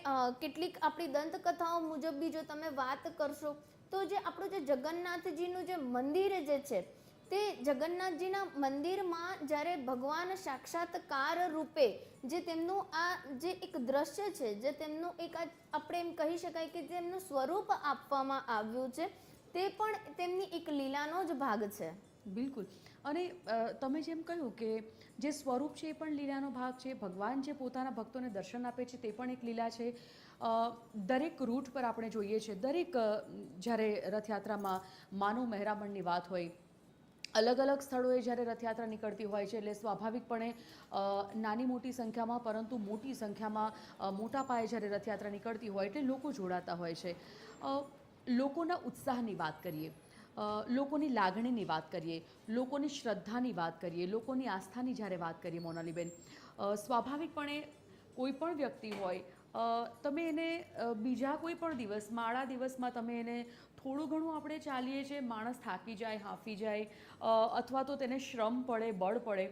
કેટલીક આપણી દંતકથાઓ મુજબ બી જો તમે વાત કરશો તો જે આપણું જે જગન્નાથજીનું જે મંદિર જે છે, તે જગન્નાથજીના મંદિરમાં જ્યારે ભગવાન સાક્ષાત્કાર રૂપે જે તેમનું આ જે એક દ્રશ્ય છે, જે તેમનું એક આપણે એમ કહી શકાય કે તેમનું સ્વરૂપ આપવામાં આવ્યું છે, તે પણ તેમની એક લીલાનો જ ભાગ છે. બિલકુલ. અને તમે જેમ કહ્યું કે જે સ્વરૂપ છે એ પણ લીલાનો ભાગ છે, ભગવાન જે પોતાના ભક્તોને દર્શન આપે છે તે પણ એક લીલા છે. દરેક રૂટ પર આપણે જોઈએ છીએ, દરેક જ્યારે રથયાત્રામાં માનવ મહેરામણની વાત હોય, અલગ અલગ સ્થળોએ જ્યારે રથયાત્રા નીકળતી હોય છે, એટલે સ્વાભાવિકપણે નાની મોટી સંખ્યામાં, પરંતુ મોટી સંખ્યામાં મોટા પાયે જ્યારે રથયાત્રા નીકળતી હોય એટલે લોકો જોડાતા હોય છે. લોકોના ઉત્સાહની વાત કરીએ, લોકોની લાગણીની વાત કરીએ, લોકોની શ્રદ્ધાની વાત કરીએ, લોકોની આસ્થાની જ્યારે વાત કરીએ, મોનાલીબેન, સ્વાભાવિકપણે કોઈ પણ વ્યક્તિ હોય, તમે એને બીજા કોઈ પણ દિવસમાં, આડા દિવસમાં તમે એને થોડું ઘણું આપણે ચાલીએ છીએ, માણસ થાકી જાય, હાંફી જાય, અથવા તો તેને શ્રમ પડે, બળ પડે,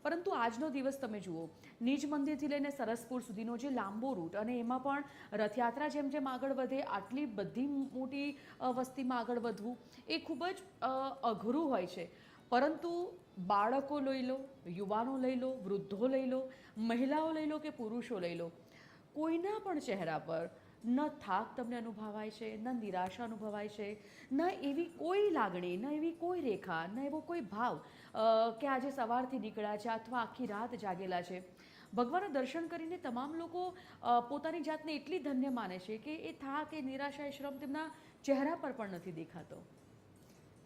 પરંતુ આજનો દિવસ તમે જુઓ, નિજ મંદિરથી લઈને સરસપુર સુધીનો જે લાંબો રૂટ, અને એમાં પણ રથયાત્રા જેમ જેમ આગળ વધે, આટલી બધી મોટી વસ્તીમાં આગળ વધવું એ ખૂબ જ અઘરું હોય છે. પરંતુ બાળકો લઈ લો, યુવાનો લઈ લો, વૃદ્ધો લઈ લો, મહિલાઓ લઈ લો કે પુરુષો લઈ લો, કોઈના પણ ચહેરા પર ન થાક તમને અનુભવાય છે, ન નિરાશા અનુભવાય છે, ન એવી કોઈ લાગણી, ન એવી કોઈ રેખા, ન એવો કોઈ ભાવ કે આજે સવારથી નીકળ્યા છે અથવા આખી રાત જાગેલા છે. ભગવાનના દર્શન કરીને તમામ લોકો પોતાની જાતને એટલી ધન્ય માને છે કે એ થાક, એ નિરાશા, એ શ્રમ તેમના ચહેરા પર પણ નથી દેખાતો.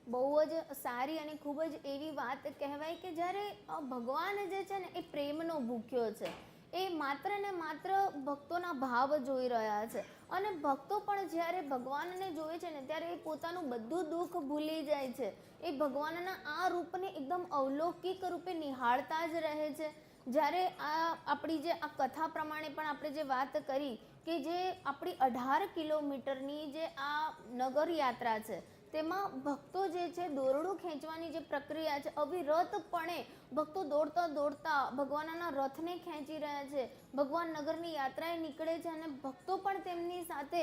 બહુ જ સારી અને ખૂબ જ એવી વાત કહેવાય કે જ્યારે ભગવાન જે છે ને એ પ્રેમનો ભૂખ્યો છે, એ માત્ર ને માત્ર ભક્તોના ભાવ જોઈ રહ્યા છે, અને ભક્તો પણ જ્યારે ભગવાનને જોવે છે ને ત્યારે એ પોતાનું બધું દુઃખ ભૂલી જાય છે, એ ભગવાનના આ રૂપને એકદમ અવલૌકિક રૂપે નિહાળતા જ રહે છે. જ્યારે આપણી જે આ કથા પ્રમાણે પણ આપણે જે વાત કરી કે જે આપણી 18 કિલોમીટરની જે આ નગર યાત્રા છે, તેમાં ભક્તો જે છે દોરડું ખેંચવાની જે પ્રક્રિયા છે, અવિરતપણે ભક્તો દોડતા દોડતા ભગવાનના રથને ખેંચી રહ્યા છે, ભગવાન નગરની યાત્રાએ નીકળે છે, અને ભક્તો પણ તેમની સાથે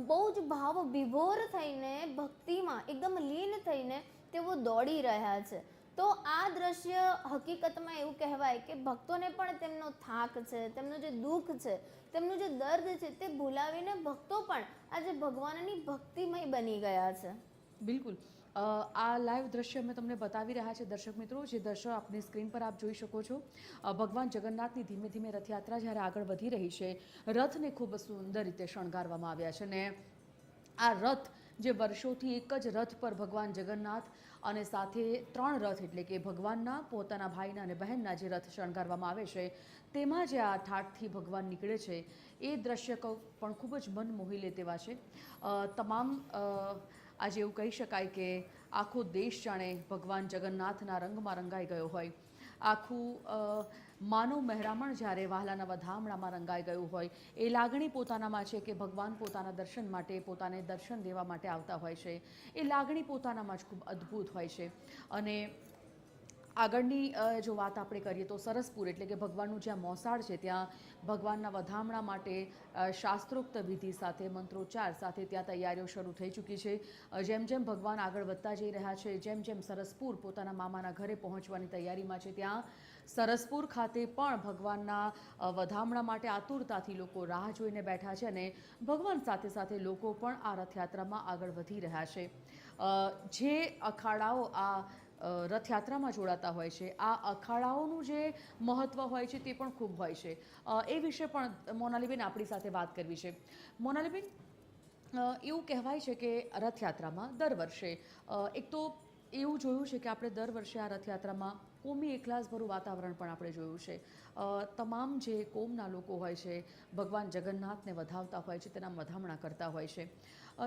બહુ જ ભાવ વિભોર થઈને, ભક્તિમાં એકદમ લીન થઈને તેઓ દોડી રહ્યા છે. તો આ દ્રશ્ય હકીકતમાં એવું કહેવાય કે ભક્તોને પણ તેમનો થાક છે, તેમનું જે દુઃખ છે, તેમનું જે દર્દ છે, તે ભૂલાવીને ભક્તો પણ આજે ભગવાનની ભક્તિમય બની ગયા છે. બિલકુલ. આ લાઈવ દ્રશ્ય અમે તમને બતાવી રહ્યા છે દર્શક મિત્રો, જે દ્રશ્ય આપની સ્ક્રીન પર આપ જોઈ શકો છો. ભગવાન જગન્નાથની ધીમે ધીમે રથયાત્રા જ્યારે આગળ વધી રહી છે, રથને ખૂબ સુંદર રીતે શણગારવામાં આવ્યા છે, ને આ રથ જે વર્ષોથી એક જ રથ પર ભગવાન જગન્નાથ અને સાથે 3 રથ એટલે કે ભગવાનના પોતાના ભાઈના અને બહેનના જે રથ શણગારવામાં આવે છે તેમાં જે આ ઠાઠથી ભગવાન નીકળે છે એ દ્રશ્ય પણ ખૂબ જ મન મોહી લે તેવા છે. તમામ આજે એવું કહી શકાય કે આખો દેશ જાણે ભગવાન જગન્નાથના રંગમાં રંગાઈ ગયો હોય. આખું માનવ મહેરામણ જ્યારે વહાલાના વધામણામાં રંગાઈ ગયું હોય એ લાગણી પોતાનામાં છે કે ભગવાન પોતાના દર્શન માટે પોતાને દર્શન દેવા માટે આવતા હોય છે. એ લાગણી પોતાનામાં જ ખૂબ અદ્ભુત હોય છે. અને આગળની જો વાત આપણે કરીએ તો સરસપુર એટલે કે ભગવાનનું જ્યાં મોસાળ છે ત્યાં ભગવાનના વધામણા માટે શાસ્ત્રોક્ત વિધિ સાથે મંત્રોચ્ચાર સાથે ત્યાં તૈયારીઓ શરૂ થઈ ચૂકી છે. જેમ જેમ ભગવાન આગળ વધતા જઈ રહ્યા છે, જેમ જેમ સરસપુર પોતાના મામાના ઘરે પહોંચવાની તૈયારીમાં છે, ત્યાં સરસપુર ખાતે પણ ભગવાનના વધામણા માટે આતુરતાથી લોકો રાહ જોઈને બેઠા છે અને ભગવાન સાથે સાથે લોકો પણ આ રથયાત્રામાં આગળ વધી રહ્યા છે. જે અખાડાઓ આ રથયાત્રામાં જોડાતા હોય છે, આ અખાડાઓનું જે મહત્ત્વ હોય છે તે પણ ખૂબ હોય છે. એ વિશે પણ મોનાલીબેન આપણી સાથે વાત કરવી છે. મોનાલીબેન, એવું કહેવાય છે કે રથયાત્રામાં દર વર્ષે એક તો એવું જોયું છે કે આપણે દર વર્ષે આ રથયાત્રામાં કોમી એકલાસભરું વાતાવરણ પણ આપણે જોયું છે. તમામ જે કોમના લોકો હોય છે ભગવાન જગન્નાથને વધાવતા હોય છે, તેના વધામણા કરતા હોય છે.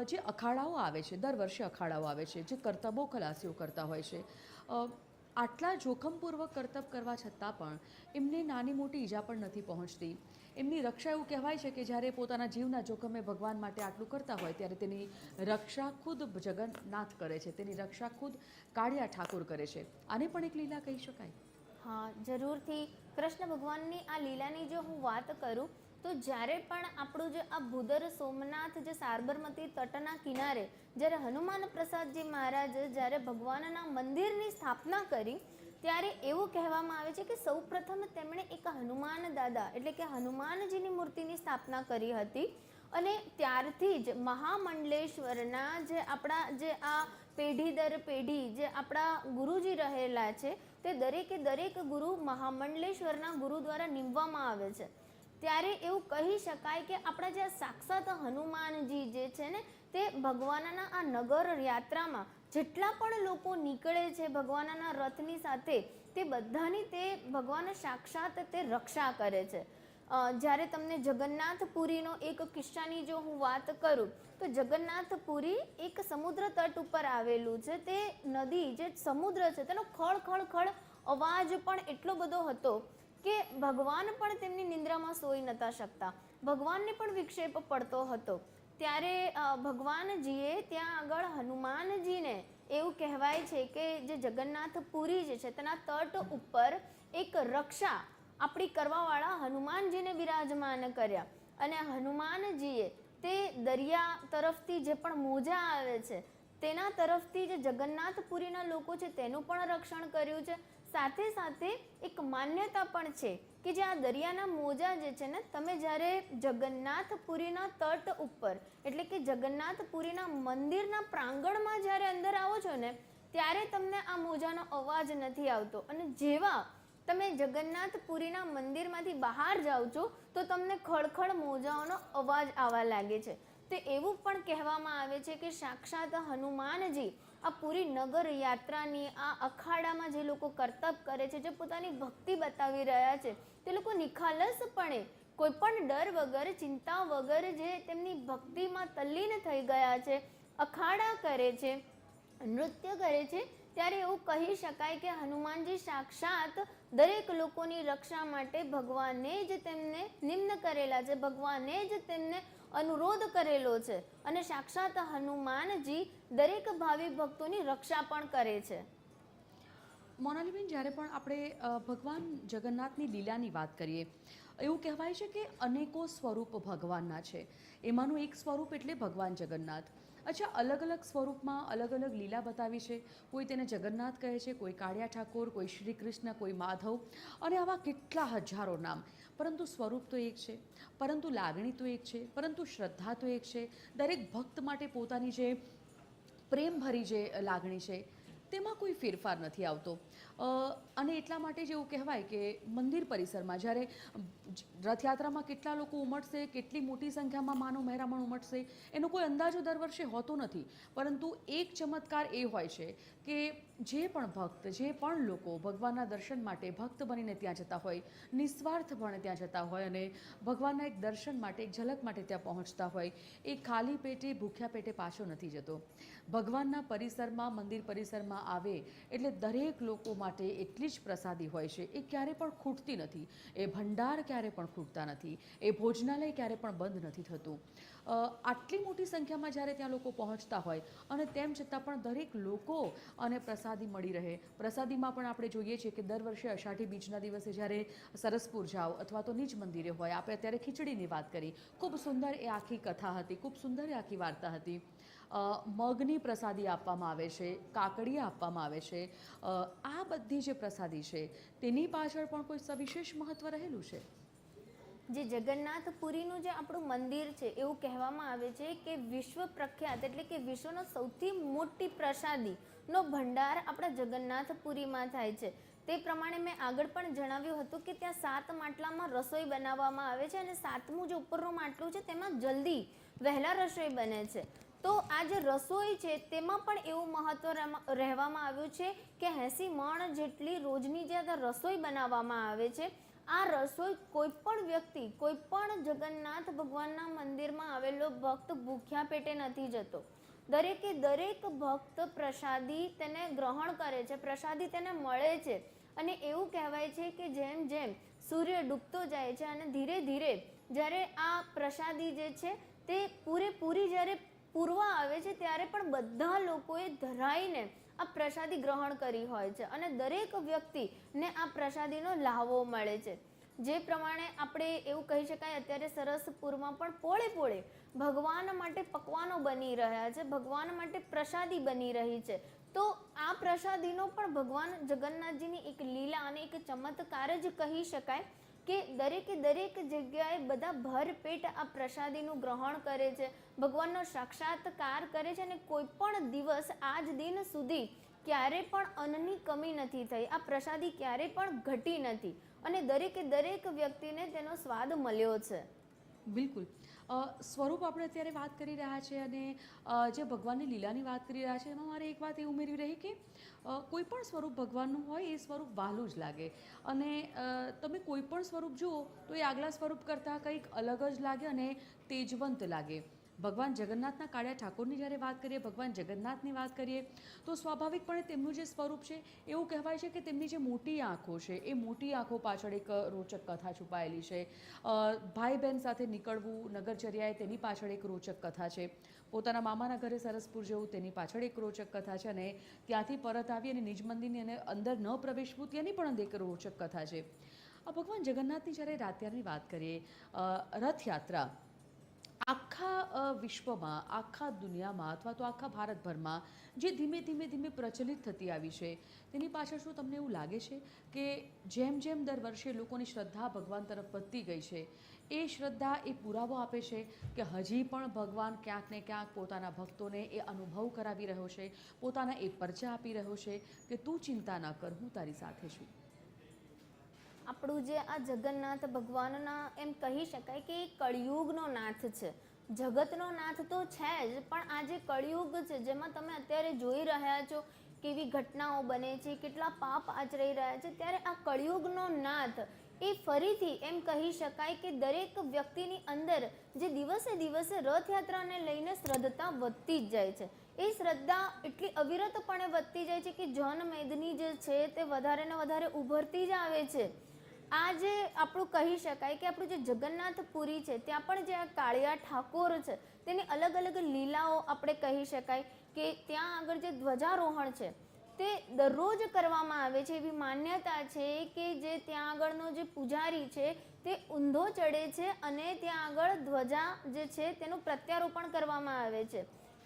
જે અખાડાઓ આવે છે, દર વર્ષે અખાડાઓ આવે છે, જે કરતબો ખલાસીઓ કરતા હોય છે, આટલા જોખમપૂર્વક કરતબ કરવા છતાં પણ એમને નાની મોટી ઈજા પણ નથી પહોંચતી. એમની રક્ષા એવું કહેવાય છે કે જ્યારે પોતાના જીવના જોખમે ભગવાન માટે આટલું કરતા હોય ત્યારે તેની રક્ષા ખુદ જગન્નાથ કરે છે, તેની રક્ષા ખુદ કાળિયા ઠાકોર કરે છે. આને પણ એક લીલા કહી શકાય. હા, જરૂરથી. કૃષ્ણ ભગવાનની આ લીલાની જો હું વાત કરું તો જ્યારે પણ આપણું જે આ ભૂદર સોમનાથ જે સાબરમતી તટના કિનારે જ્યારે હનુમાન પ્રસાદજી મહારાજ જ્યારે ભગવાનના મંદિરની સ્થાપના કરી ત્યારે એવું કહેવામાં આવે છે કે સૌપ્રથમ તેમણે એક હનુમાન દાદા એટલે કે હનુમાનજીની મૂર્તિની સ્થાપના કરી હતી. અને ત્યારથી જ મહામંડલેશ્વરના જે આપણા જે આ પેઢી દર પેઢી જે આપણા ગુરુજી રહેલા છે તે દરેકે દરેક ગુરુ મહામંડલેશ્વરના ગુરુ દ્વારા નીમવામાં આવે છે. ત્યારે એવું કહી શકાય કે આપણા જે સાક્ષાત હનુમાનજી જે છે ને તે ભગવાનના આ નગર યાત્રામાં જેટલા પણ લોકો નીકળે છે ભગવાનના રથની સાથે તે બધાની તે ભગવાન સાક્ષાત તે રક્ષા કરે છે. જ્યારે તમને જગન્નાથપુરીનો એક કિસ્સાની જો હું વાત કરું તો જગન્નાથપુરી એક સમુદ્ર તટ ઉપર આવેલું છે. તે નદી જે સમુદ્ર છે તેનો ખળ ખળ ખળ અવાજ પણ એટલો બધો હતો કે ભગવાન પણ તેમની નિંદ્રામાં સોઈ નહોતા શકતા. ભગવાનને પણ વિક્ષેપ પડતો હતો. ત્યારે ભગવાનજીએ ત્યાં આગળ હનુમાનજીને એવું કહેવાય છે કે જે જગન્નાથપુરી જે છે તેના તટ ઉપર એક રક્ષા આપણી કરવાવાળા હનુમાનજીને બિરાજમાન કર્યા. અને હનુમાનજીએ તે દરિયા તરફથી જે પણ મોજા આવે છે તેના તરફથી જે જગન્નાથપુરીના લોકો છે તેનું પણ રક્ષણ કર્યું છે. સાથે સાથે એક માન્યતા પણ છે કે જે આ દરિયાના મોજા જે છે ને તમે જ્યારે જગન્નાથપુરીના તટ ઉપર એટલે કે જગન્નાથપુરીના મંદિરના પ્રાંગણમાં જ્યારે અંદર આવો છો ને ત્યારે તમને આ મોજાનો અવાજ નથી આવતો. અને જેવા તમે જગન્નાથપુરીના મંદિરમાંથી બહાર જાઓ છો તો તમને ખળખળ મોજાઓનો અવાજ આવવા લાગે છે. તો એવું પણ કહેવામાં આવે છે કે સાક્ષાત હનુમાનજી આ પૂરી નગર યાત્રાની આ અખાડામાં જે લોકો કરતબ કરે છે, જે પોતાની ભક્તિ બતાવી રહ્યા છે, તે લોકો નિખાલસપણે કોઈ પણ ડર વગર ચિંતા વગર જે તેમની ભક્તિમાં તલ્લીન થઈ ગયા છે, અખાડા કરે છે, નૃત્ય કરે છે, ત્યારે એવું કહી શકાય કે હનુમાનજી સાક્ષાત દરેક લોકોની રક્ષા માટે ભગવાને જ તેમને નિમ્ન કરેલા છે, ભગવાને જ તેમને અનુરોધ કરેલો છે. અને સાક્ષાત હનુમાનજી દરેક ભાવિ ભક્તોની રક્ષા પણ કરે છે. મોનાલીબેન, જ્યારે પણ આપણે ભગવાન જગન્નાથની લીલાની વાત કરીએ એવું કહેવાય છે કે અનેકો સ્વરૂપ ભગવાનના છે. એમાંનું એક સ્વરૂપ એટલે ભગવાન જગન્નાથ. અચ્છા, અલગ અલગ સ્વરૂપમાં અલગ અલગ લીલા બતાવી છે. કોઈ તેને જગન્નાથ કહે છે, કોઈ કાળિયા ઠાકોર, કોઈ શ્રી કૃષ્ણ, કોઈ માધવ અને આવા કેટલા હજારો નામ. પરંતુ સ્વરૂપ તો એક છે, પરંતુ લાગણી તો એક છે, પરંતુ શ્રદ્ધા તો એક છે. દરેક ભક્ત માટે પોતાની જે પ્રેમભરી જે લાગણી છે તેમાં કોઈ ફેરફાર નથી આવતો. અને એટલા માટે જ એવું કહેવાય કે મંદિર પરિસરમાં જ્યારે રથયાત્રામાં કેટલા લોકો ઉમટશે, કેટલી મોટી સંખ્યામાં માનવ મહેરામણ ઉમટશે એનો કોઈ અંદાજો દર વર્ષે હોતો નથી. પરંતુ એક ચમત્કાર એ હોય છે કે જે પણ ભક્ત, જે પણ લોકો ભગવાનના દર્શન માટે ભક્ત બનીને ત્યાં જતા હોય, નિસ્વાર્થપણે ત્યાં જતા હોય અને ભગવાનના એક દર્શન માટે, એક ઝલક માટે ત્યાં પહોંચતા હોય, એ ખાલી પેટે, ભૂખ્યા પેટે પાછો નથી જતો. ભગવાનના પરિસરમાં, મંદિર પરિસરમાં આવે એટલે દરેક લોકો માટે એટલી જ પ્રસાદી હોય છે. એ ક્યારે પણ ખૂટતી નથી. એ ભંડાર ક્યારે પણ ખૂટતા નથી. એ ભોજનાલય ક્યારે પણ બંધ નથી થતું. આટલી મોટી સંખ્યામાં જ્યારે ત્યાં લોકો પહોંચતા હોય અને તેમ છતાં પણ દરેક લોકો અને પ્રસાદી મળી રહે. પ્રસાદીમાં પણ આપણે જોઈએ છીએ કે દર વર્ષે અષાઢી બીજના દિવસે જ્યારે સરસપુર જાઓ અથવા તો નિજ મંદિરે હોય, આપણે અત્યારે ખીચડીની વાત કરી, ખૂબ સુંદર એ આખી કથા હતી, ખૂબ સુંદર એ આખી વાર્તા હતી. મગની પ્રસાદી આપવામાં આવે છે, કાકડી આપવામાં આવે છે. આ બધી જે પ્રસાદી છે તેની પાછળ પણ કોઈ સવિશેષ મહત્વ રહેલું છે. જે જગન્નાથપુરીનું જે આપણું મંદિર છે એવું કહેવામાં આવે છે કે વિશ્વ પ્રખ્યાત એટલે કે વિશ્વનો સૌથી મોટી પ્રસાદીનો ભંડાર આપણા જગન્નાથપુરીમાં થાય છે. તે પ્રમાણે મેં આગળ પણ જણાવ્યું હતું કે ત્યાં 7 માટલામાં રસોઈ બનાવવામાં આવે છે અને 7મું જે ઉપરનું માટલું છે તેમાં જલ્દી વહેલા રસોઈ બને છે. તો આ જે રસોઈ છે તેમાં પણ એવું મહત્વ રહેવામાં આવ્યું છે કે 80 મણ જેટલી રોજની જે રસોઈ બનાવવામાં આવે છે. આ રસોઈ કોઈ પણ વ્યક્તિ, કોઈ પણ જગન્નાથ ભગવાનના મંદિરમાં આવેલો ભક્ત ભૂખ્યા પેટે નથી જતો. દરેકે દરેક ભક્ત પ્રસાદી તેને ગ્રહણ કરે છે, પ્રસાદી તેને મળે છે. અને એવું કહેવાય છે કે જેમ જેમ સૂર્ય ડૂબતો જાય છે અને ધીરે ધીરે જ્યારે આ પ્રસાદી જે છે તે પૂરેપૂરી જ્યારે પૂરવા આવે છે ત્યારે પણ બધા લોકોએ ધરાઈને આ પ્રસાદી ગ્રહણ કરી હોય છે અને દરેક વ્યક્તિને આ પ્રસાદીનો લાહવો મળે છે. જે પ્રમાણે આપણે એવું કહી શકાય અત્યારે સરસપુરમાં પણ પોળે પોળે ભગવાન માટે પકવાનો બની રહ્યા છે, ભગવાન માટે પ્રસાદી બની રહી છે. તો આ પ્રસાદીનો પણ ભગવાન જગન્નાથજીની એક લીલા અને એક ચમત્કાર જ કહી શકાય કે દરેકે દરેક જગ્યાએ બધા ભરપેટ આ પ્રસાદીનું ગ્રહણ કરે છે, ભગવાનનો સાક્ષાત્કાર કરે છે અને કોઈ પણ દિવસ આજ દિન સુધી ક્યારે પણ અન્નની કમી નથી થઈ. આ પ્રસાદી ક્યારે પણ ઘટી નથી અને દરેકે દરેક વ્યક્તિને તેનો સ્વાદ મળ્યો છે. બિલકુલ. સ્વરૂપ આપણે અત્યારે વાત કરી રહ્યા છે અને જે ભગવાનની લીલાની વાત કરી રહ્યા છે એમાં મારે એક વાત એ ઉમેરવી રહી કે કોઈ પણ સ્વરૂપ ભગવાનનું હોય એ સ્વરૂપ વહાલું જ લાગે અને તમે કોઈ પણ સ્વરૂપ જુઓ તો એ આગલા સ્વરૂપ કરતાં કંઈક અલગ જ લાગે અને તેજવંત લાગે. ભગવાન જગન્નાથના કાળિયા ઠાકોરની જ્યારે વાત કરીએ, ભગવાન જગન્નાથની વાત કરીએ તો સ્વાભાવિકપણે તેમનું જે સ્વરૂપ છે એવું કહેવાય છે કે તેમની જે મોટી આંખો છે એ મોટી આંખો પાછળ એક રોચક કથા છુપાયેલી છે. ભાઈ બહેન સાથે નીકળવું નગરચર્યાએ તેની પાછળ એક રોચક કથા છે. પોતાના મામાના ઘરે સરસપુર જવું તેની પાછળ એક રોચક કથા છે અને ત્યાંથી પરત આવી અને નિજ મંદિરની અને અંદર ન પ્રવેશવું તેની પણ એક રોચક કથા છે. ભગવાન જગન્નાથની જ્યારે રાત્યાની વાત કરીએ, રથયાત્રા આખા વિશ્વમાં, આખા દુનિયામાં અથવા તો આખા ભારતભરમાં જે ધીમે ધીમે ધીમે પ્રચલિત થતી આવી છે તેની પાછળ શું તમને એવું લાગે છે કે જેમ જેમ દર વર્ષે લોકોની શ્રદ્ધા ભગવાન તરફ વધતી ગઈ છે એ શ્રદ્ધા એ પુરાવો આપે છે કે હજી પણ ભગવાન ક્યાંક ને ક્યાંક પોતાના ભક્તોને એ અનુભવ કરાવી રહ્યો છે, પોતાના એ પરચા આપી રહ્યો છે કે તું ચિંતા ન કર, હું તારી સાથે છું. આપણું જે આ જગન્નાથ ભગવાનના એમ કહી શકાય કે એ કળિયુગનો નાથ છે. જગતનો નાથ તો છે જ, પણ આ જે કળિયુગ છે જેમાં તમે અત્યારે જોઈ રહ્યા છો કેવી ઘટનાઓ બને છે, કેટલા પાપ આચરાઈ રહ્યા છે, ત્યારે આ કળિયુગનો નાથ એ ફરીથી એમ કહી શકાય કે દરેક વ્યક્તિની અંદર જે દિવસે દિવસે રથયાત્રાને લઈને શ્રદ્ધા વધતી જ જાય છે. એ શ્રદ્ધા એટલી અવિરતપણે વધતી જાય છે કે જનમેદની જે છે તે વધારે ને વધારે ઉભરતી જ આવે છે. આ જે આપણું કહી શકાય કે આપણું જે જગન્નાથપુરી છે ત્યાં પણ જે આ કાળિયા ઠાકોર છે તેની અલગ અલગ લીલાઓ આપણે કહી શકાય કે ત્યાં આગળ જે ધ્વજારોહણ છે તે દરરોજ કરવામાં આવે છે. એવી માન્યતા છે કે જે ત્યાં આગળનો જે પૂજારી છે તે ઊંધો ચડે છે અને ત્યાં આગળ ધ્વજા જે છે તેનું પ્રત્યારોપણ કરવામાં આવે છે.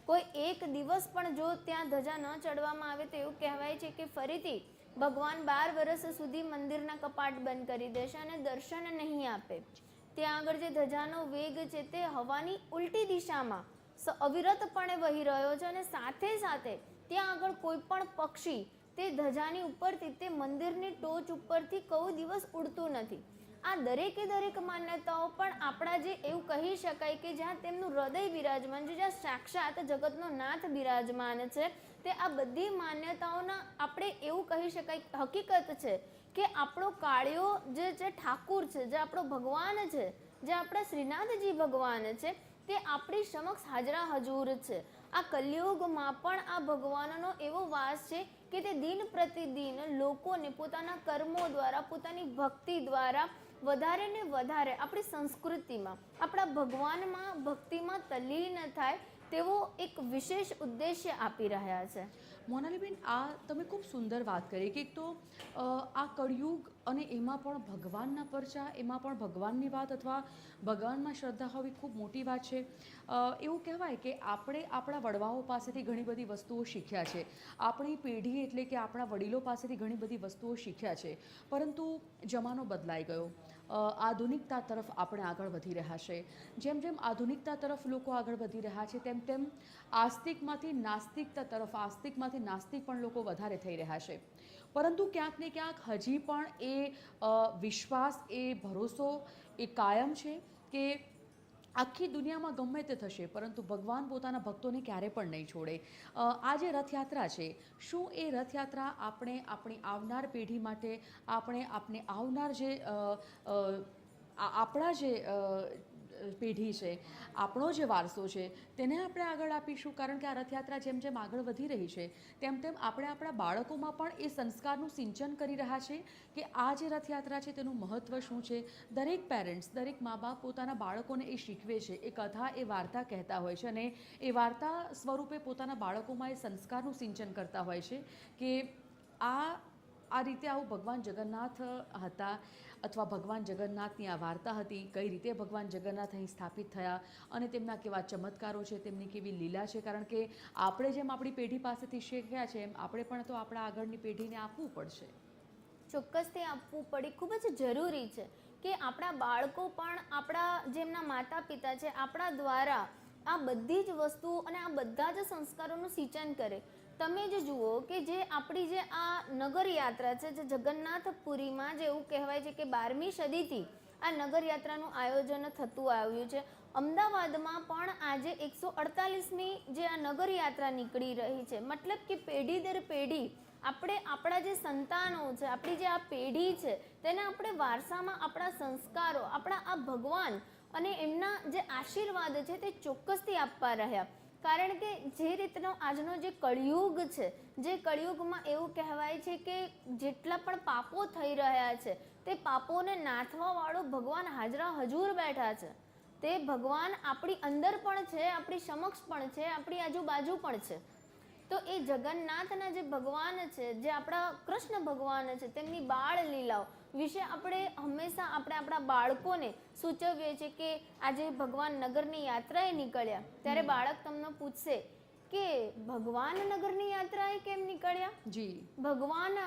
કોઈ એક દિવસ પણ જો ત્યાં ધજા ન ચડવામાં આવે તો એવું કહેવાય છે કે ફરીથી ભગવાન 12 વર્ષ સુધી મંદિરના કપાટ બંધ કરી દેશે અને દર્શન નહીં આપે. ત્યાં આગળ જે ધજાનો વેગ છે તે હવાની ઉલટી દિશામાં અવિરતપણે વહી રહ્યો છે અને સાથે સાથે ત્યાં આગળ કોઈ પણ પક્ષી તે ધજાની ઉપરથી, તે મંદિરની ટોચ ઉપરથી કોઈ દિવસ ઉડતું નથી. આ દરેકે દરેક માન્યતાઓ પણ આપણા જે એવું કહી શકાય કે જ્યાં તેમનું હૃદય બિરાજમાન છે, જ્યાં સાક્ષાત જગતનો નાથ બિરાજમાન છે, તે આ બધી માન્યતાઓના આપણે એવું કહી શકાય હકીકત છે કે આપણો કાળિયો જે છે ઠાકુર છે, જે આપણો ભગવાન છે, જે આપણા શ્રીનાથજી ભગવાન છે, તે આપણી સમક્ષ હાજરા હજૂર છે. આ કલિયુગમાં પણ આ ભગવાનનો એવો વાસ છે કે તે દિન પ્રતિદિન લોકોને પોતાના કર્મો દ્વારા, પોતાની ભક્તિ દ્વારા વધારે ને વધારે આપણી સંસ્કૃતિમાં, આપણા ભગવાનમાં, ભક્તિમાં તલ્લીન થાય તેવો એક વિશેષ ઉદ્દેશ્ય આપી રહ્યા છે. મોનાલીબેન, આ તમે ખૂબ સુંદર વાત કરી કે એક તો આ કળિયુગ અને એમાં પણ ભગવાનના પરચા, એમાં પણ ભગવાનની વાત અથવા ભગવાનમાં શ્રદ્ધા હોવી ખૂબ મોટી વાત છે. એવું કહેવાય કે આપણે આપણા વડવાઓ પાસેથી ઘણી બધી વસ્તુઓ શીખ્યા છે, આપણી પેઢી એટલે કે આપણા વડીલો પાસેથી ઘણી બધી વસ્તુઓ શીખ્યા છે, પરંતુ જમાનો બદલાઈ ગયો. આધુનિકતા તરફ આપણે આગળ વધી રહ્યા છે. જેમ જેમ આધુનિકતા તરફ લોકો આગળ વધી રહ્યા છે તેમ તેમ આસ્તિકમાંથી નાસ્તિકતા તરફ, આસ્તિકમાંથી નાસ્તિક પણ લોકો વધારે થઈ રહ્યા છે. પરંતુ ક્યાંક ને ક્યાંક હજી પણ એ વિશ્વાસ, એ ભરોસો એ કાયમ છે કે આખી દુનિયામાં ગમે તે થશે પરંતુ ભગવાન પોતાના ભક્તોને ક્યારે પણ નહીં છોડે. આ જે રથયાત્રા છે, શું એ રથયાત્રા આપણે આપણી આવનાર પેઢી માટે, આપણે આવનાર જે આપણા જે પેઢી છે, આપણો જે વારસો છે તેને આપણે આગળ આપીશું? કારણ કે આ રથયાત્રા જેમ જેમ આગળ વધી રહી છે તેમ તેમ આપણે આપણા બાળકોમાં પણ એ સંસ્કારનું સિંચન કરી રહ્યા છે કે આ જે રથયાત્રા છે તેનું મહત્ત્વ શું છે. દરેક પેરેન્ટ્સ, દરેક મા બાપ પોતાના બાળકોને એ શીખવે છે, એ કથા, એ વાર્તા કહેતા હોય છે અને એ વાર્તા સ્વરૂપે પોતાના બાળકોમાં એ સંસ્કારનું સિંચન કરતા હોય છે કે આ રીતે આવું ભગવાન જગન્નાથ હતા અથવા ભગવાન જગન્નાથની આ વાર્તા હતી, કઈ રીતે ભગવાન જગન્નાથ અહીં સ્થાપિત થયા અને તેમના કેવા ચમત્કારો છે, તેમની કેવી લીલા છે. કારણ કે આપણે જેમ આપણી પેઢી પાસેથી શીખ્યા છે એમ આપણે પણ તો આપણા આગળની પેઢીને આપવું પડશે. ચોક્કસથી આપવું પડે, ખૂબ જ જરૂરી છે કે આપણા બાળકો પણ આપણા જેમના માતા પિતા છે આપણા દ્વારા આ બધી જ વસ્તુઓ અને આ બધા જ સંસ્કારોનું સિંચન કરે. તમે જ જુઓ કે જે આપણી જે આ નગર યાત્રા છે, જે જગન્નાથપુરીમાં જે એવું કહેવાય છે કે 12મી સદીથી આ નગર યાત્રાનું આયોજન થતું આવ્યું છે. અમદાવાદમાં પણ આજે 148મી જે આ નગર યાત્રા નીકળી રહી છે. મતલબ કે પેઢી દર પેઢી આપણે આપણા જે સંતાનો છે, આપણી જે આ પેઢી છે તેને આપણે વારસામાં આપણા સંસ્કારો, આપણા આ ભગવાન અને એમના જે આશીર્વાદ છે તે ચોક્કસથી આપવા રહ્યા. કારણ કે જે રીતનો આજનો જે કળિયુગ છે, જે કળિયુગમાં એવું કહેવાય છે કે જેટલા પણ પાપો થઈ રહ્યા છે તે પાપોને નાથવાવાળો ભગવાન હાજરા હજૂર બેઠા છે. તે ભગવાન આપણી અંદર પણ છે, આપણી સમક્ષ પણ છે, આપણી આજુબાજુ પણ છે. તો એ જગન્નાથના જે ભગવાન છે, જે આપણા કૃષ્ણ ભગવાન છે, તેમની બાળ લીલાઓ વિશે આપણે હંમેશા આપણા બાળકોને સૂચવીએ છીએ કે આજે ભગવાન નગરની યાત્રાએ નીકળ્યા ત્યારે બાળક તમને પૂછશે કે ભગવાન નગરની યાત્રાએ કેમ નીકળ્યા? જી, ભગવાન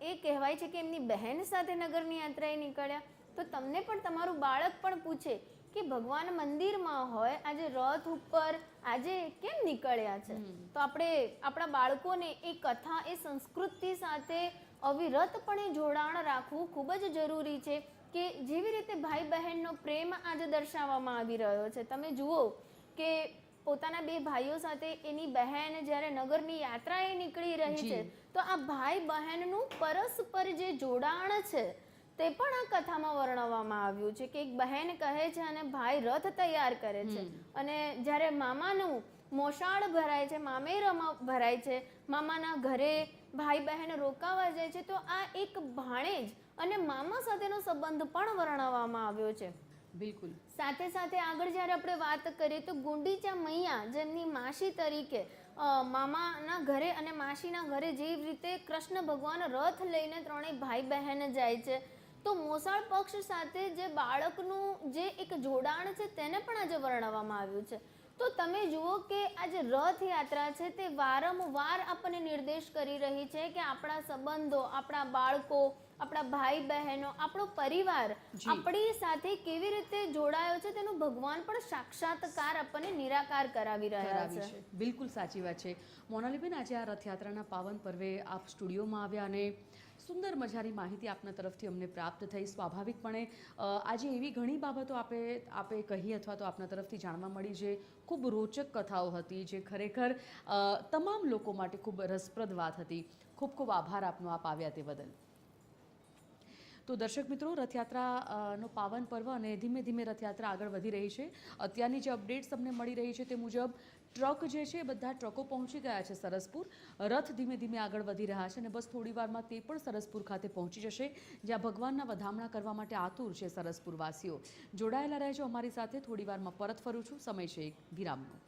એ કહેવાય છે કે એમની બહેન સાથે નગરની યાત્રાએ નીકળ્યા. તો તમને પણ તમારું બાળક પણ પૂછે કે ભગવાન મંદિરમાં હોય, આજે રથ ઉપર આજે કેમ નીકળ્યા છે? તો આપણે આપણા બાળકોને એ કથા, એ સંસ્કૃતિ સાથે અવિરતપણે જોડાણ રાખવું ખૂબ જ જરૂરી છે કે જેવી રીતે ભાઈ બહેનનો પ્રેમ આજે દર્શાવવામાં આવી રહ્યો છે. તમે જુઓ કે પોતાના બે ભાઈઓ સાથે એની બહેન જ્યારે નગરની યાત્રાએ નીકળી રહી છે તો આ ભાઈ બહેનનું પરસ્પર જે જોડાણ છે તે પણ આ કથામાં વર્ણવવામાં આવ્યું છે કે એક બહેન કહે છે અને ભાઈ રથ તૈયાર કરે છે અને જ્યારે મામાનું મોસાળ ભરાય છે, મામેરમાં ભરાય છે, મામાના ઘરે ભાઈ બહેન રોકાવા જાય છે તો આ એક ભાણેજ અને મામા સાથેનો સંબંધ પણ વર્ણવવામાં આવ્યો છે. બિલકુલ. સાથે સાથે આગળ જ્યારે આપણે વાત કરીએ તો ગુંડીચા મૈયા જેમની માસી તરીકે મામાના ઘરે અને માસીના ઘરે જેવી રીતે કૃષ્ણ ભગવાન રથ લઈને ત્રણેય ભાઈ બહેન જાય છે તો મોસાળ પક્ષ સાથે જે બાળકનું જે એક જોડાણ છે તેને પણ આજે વર્ણવવામાં આવ્યું છે. તો તમે જુઓ કે આ જે રથયાત્રા છે તે વારંવાર આપણને નિર્દેશ કરી રહી છે કે આપણા સંબંધો, આપણા બાળકો, આપણા ભાઈ બહેનો, આપણો પરિવાર આપણી સાથે કેવી રીતે જોડાયો છે તેનું ભગવાન પણ સાક્ષાત્કાર આપણને નિરાકાર કરાવી રહ્યા છે. બિલકુલ સાચી વાત છે. મોનાલીબેન, આજે આ રથયાત્રાના પાવન પર્વે આપ સ્ટુડિયોમાં આવ્યા અને સુંદર મજાની માહિતી આપના તરફથી અમને પ્રાપ્ત થઈ. સ્વાભાવિકપણે આજે એવી ઘણી બાબતો આપે કહી અથવા તો આપના તરફથી જાણવા મળી જે ખૂબ રોચક કથાઓ હતી, જે ખરેખર તમામ લોકો માટે ખૂબ રસપ્રદ વાત હતી. ખૂબ ખૂબ આભાર આપનો, આપ આવ્યા તે બદલ. તો દર્શક મિત્રો, રથયાત્રાનો પાવન પર્વ અને ધીમે ધીમે રથયાત્રા આગળ વધી રહી છે. અત્યારની જે અપડેટ્સ તમને મળી રહી છે તે મુજબ ટ્રક જે છે બધા ટ્રકો પહોંચી ગયા છે સરસપુર. રથ ધીમે ધીમે આગળ વધી રહ્યા છે અને બસ થોડી વારમાં તે પણ સરસપુર ખાતે પહોંચી જશે, જ્યાં ભગવાનના વધામણા કરવા માટે આતુર છે સરસપુરવાસીઓ. જોડાયેલા રહેજો અમારી સાથે. થોડી વારમાં પરત ફરું છું. સમય છે એક વિરામનો.